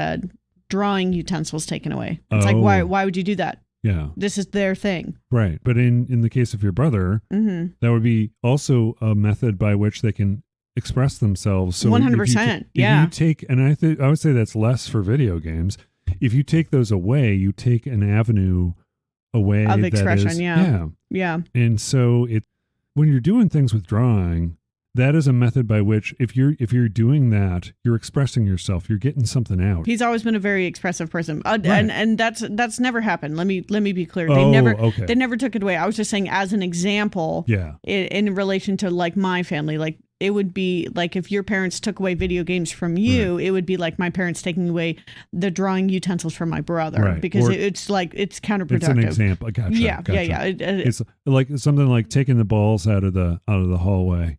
drawing utensils taken away. It's like, why would you do that? Yeah. This is their thing. Right. But in the case of your brother, that would be also a method by which they can express themselves. So 100%. If you take, and I would say that's less for video games. If you take those away, you take an avenue away of expression. Yeah. And so when you're doing things with drawing, that is a method by which if you're doing that, you're expressing yourself, you're getting something out. He's always been a very expressive person. And that's never happened. Let me be clear. They never took it away. I was just saying as an example, in relation to like my family, like it would be like if your parents took away video games from you, it would be like my parents taking away the drawing utensils from my brother, because it's like, it's counterproductive. It's an example. Gotcha. Yeah. It's like something like taking the balls out of the hallway.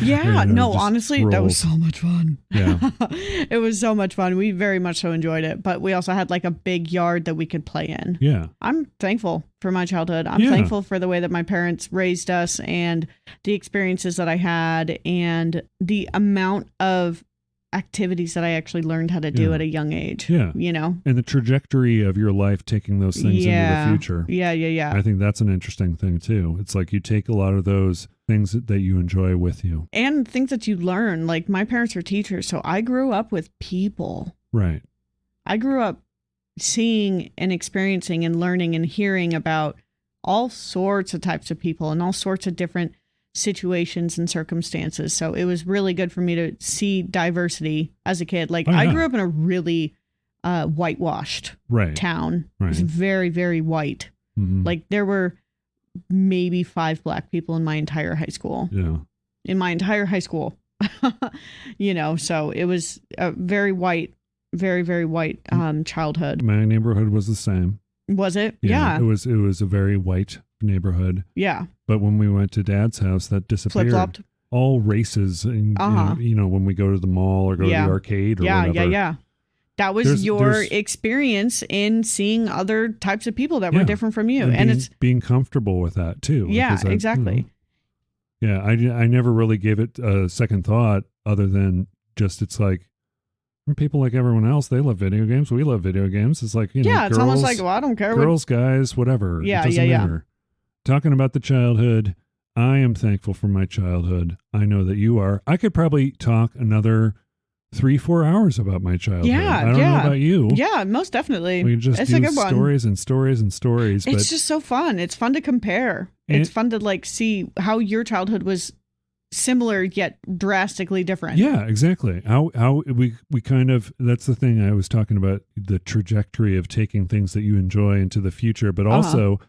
Yeah. No, honestly, that was so much fun. Yeah. It was so much fun. We very much so enjoyed it, but we also had like a big yard that we could play in. Yeah. I'm thankful for my childhood. I'm thankful for the way that my parents raised us and the experiences that I had and the amount of activities that I actually learned how to do at a young age. Yeah. You know? And the trajectory of your life taking those things into the future. Yeah. I think that's an interesting thing too. It's like you take a lot of those things that you enjoy with you. And things that you learn. Like my parents are teachers, so I grew up with people. Right. I grew up seeing and experiencing and learning and hearing about all sorts of types of people and all sorts of different situations and circumstances. So it was really good for me to see diversity as a kid. Like I grew up in a really whitewashed town. Right. It was very, very white. Mm-hmm. Like there were maybe 5 black people in my entire high school. Yeah. In my entire high school. You know, so it was a very white, very, very white childhood. My neighborhood was the same. Was it? Yeah. It was a very white neighborhood. Yeah. But when we went to Dad's house, that disappeared. Flip-flopped. All races, and you know, when we go to the mall or go to the arcade or whatever. Yeah. That was your experience in seeing other types of people that were different from you, and it's being comfortable with that too. Yeah, exactly. I never really gave it a second thought, other than just it's like, people like everyone else, they love video games. We love video games. It's like, it's girls, almost like, well, I don't care. Girls, guys, whatever. Yeah, it doesn't matter. Talking about the childhood, I am thankful for my childhood. I know that you are. I could probably talk another 3-4 hours about my childhood. I don't know about you. Yeah, most definitely. We just do stories and stories and stories. It's just so fun. It's fun to compare. It's fun to like see how your childhood was similar yet drastically different. Yeah, exactly. How we kind of, that's the thing I was talking about, the trajectory of taking things that you enjoy into the future, but also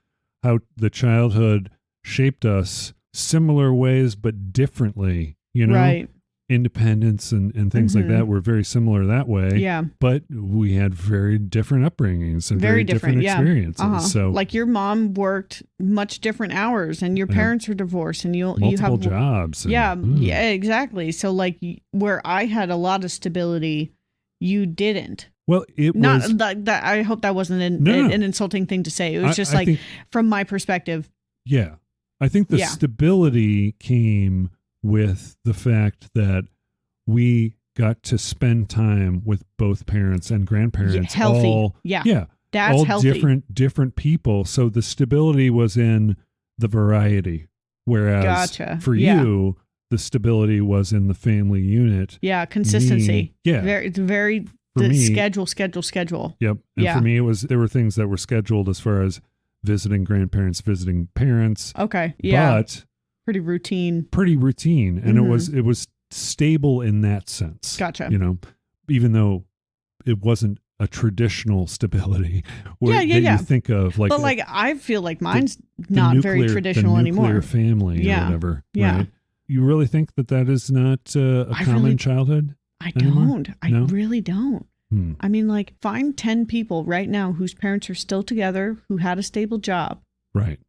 how the childhood shaped us similar ways but differently, you know? Right. Independence and things like that were very similar that way. Yeah. But we had very different upbringings and very different experiences. So like your mom worked much different hours and your parents were divorced and you have jobs. Yeah, exactly. So like where I had a lot of stability, you didn't. Well, it not was that I hope that wasn't an insulting thing to say. It was just like from my perspective. Yeah. I think the stability came with the fact that we got to spend time with both parents and grandparents. Healthy. All, Yeah. That's all healthy. different people. So the stability was in the variety. Whereas for you, the stability was in the family unit. Yeah. Consistency. It's very schedule. Yep. And for me, there were things that were scheduled as far as visiting grandparents, visiting parents. Okay. Yeah. But pretty routine. And it was stable in that sense. Gotcha. Even though it wasn't a traditional stability that you think of. But I feel like mine's not very traditional anymore. The nuclear family or whatever. Yeah. Right? You really think that is not a common childhood? I anymore? don't. I really don't. I mean, find 10 people right now whose parents are still together, who had a stable job. Right.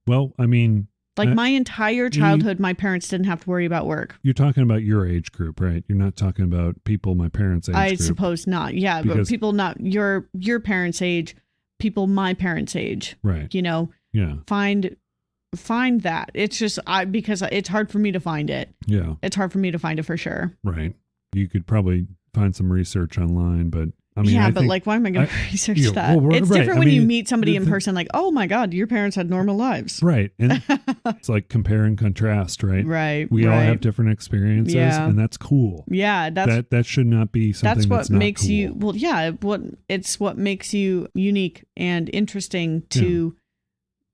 Well, I mean... my entire childhood, my parents didn't have to worry about work. You're talking about your age group, right? You're not talking about people my parents' age group. I suppose not. Yeah, but people not your parents' age, people my parents' age. Right. Yeah. Find that. It's just because it's hard for me to find it. Yeah. It's hard for me to find it for sure. Right. You could probably find some research online, but I mean, why am I going to research that? It's different when you meet somebody in person, oh my God, your parents had normal lives. Right. And it's like compare and contrast, right? Right. We all have different experiences and that's cool. Yeah. That should not be something that's not makes cool. you, what makes you unique and interesting to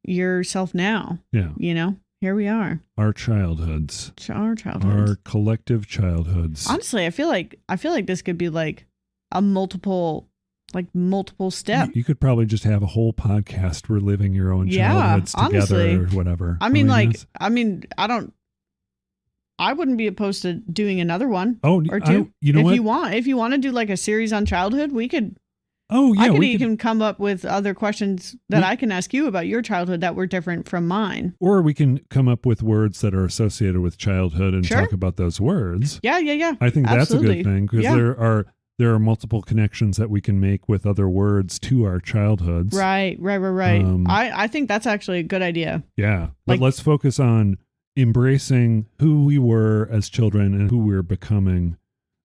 yourself now. Yeah. Here we are. Our childhoods. Our collective childhoods. Honestly, I feel like this could be a multiple step. You could probably just have a whole podcast reliving your own childhoods together honestly, or whatever. I wouldn't be opposed to doing another one or two. If you want to do a series on childhood, we could. Oh, yeah. I could even come up with other questions that I can ask you about your childhood that were different from mine. Or we can come up with words that are associated with childhood and talk about those words. Yeah. I think that's a good thing because there are multiple connections that we can make with other words to our childhoods. Right. I think that's actually a good idea. Yeah. But let's focus on embracing who we were as children and who we're becoming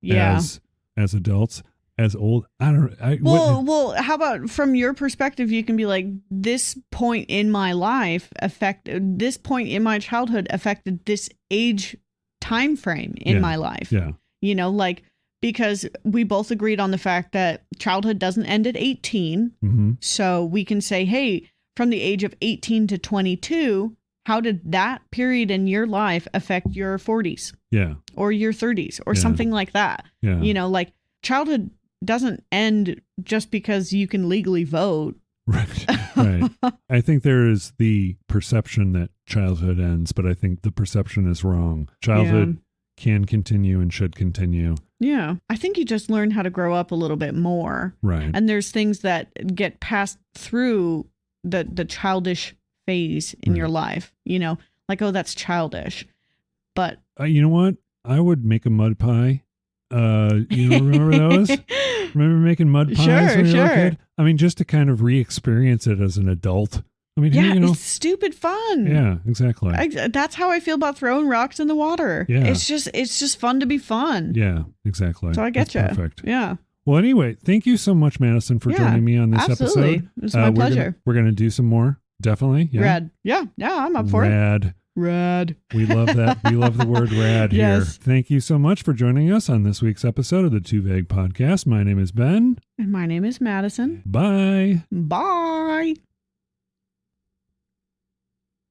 as adults. As old, well, how about from your perspective, you can be this point in my life this point in my childhood affected this age time frame in my life. Yeah. Because we both agreed on the fact that childhood doesn't end at 18. Mm-hmm. So we can say, hey, from the age of 18 to 22, how did that period in your life affect your 40s? Yeah. Or your 30s or something like that. Yeah. Childhood doesn't end just because you can legally vote. Right. I think there is the perception that childhood ends, but I think the perception is wrong. Childhood can continue and should continue. Yeah. I think you just learn how to grow up a little bit more. Right. And there's things that get passed through the childish phase in your life, that's childish. But you know what? I would make a mud pie. Remember those? Remember making mud pies when you were a kid? I mean, just to kind of re-experience it as an adult. I mean, it's stupid fun. Yeah, exactly. That's how I feel about throwing rocks in the water. Yeah. It's just fun to be fun. Yeah, exactly. So I get you. Perfect. Yeah. Well, anyway, thank you so much, Madison, for joining me on this episode. It's my pleasure. We're going to do some more. Definitely. Yeah. Rad. Yeah, I'm up for it. Rad. We love that. We love the word rad here. Yes. Thank you so much for joining us on this week's episode of the Too Vague Podcast. My name is Ben. And my name is Madison. Bye. Bye.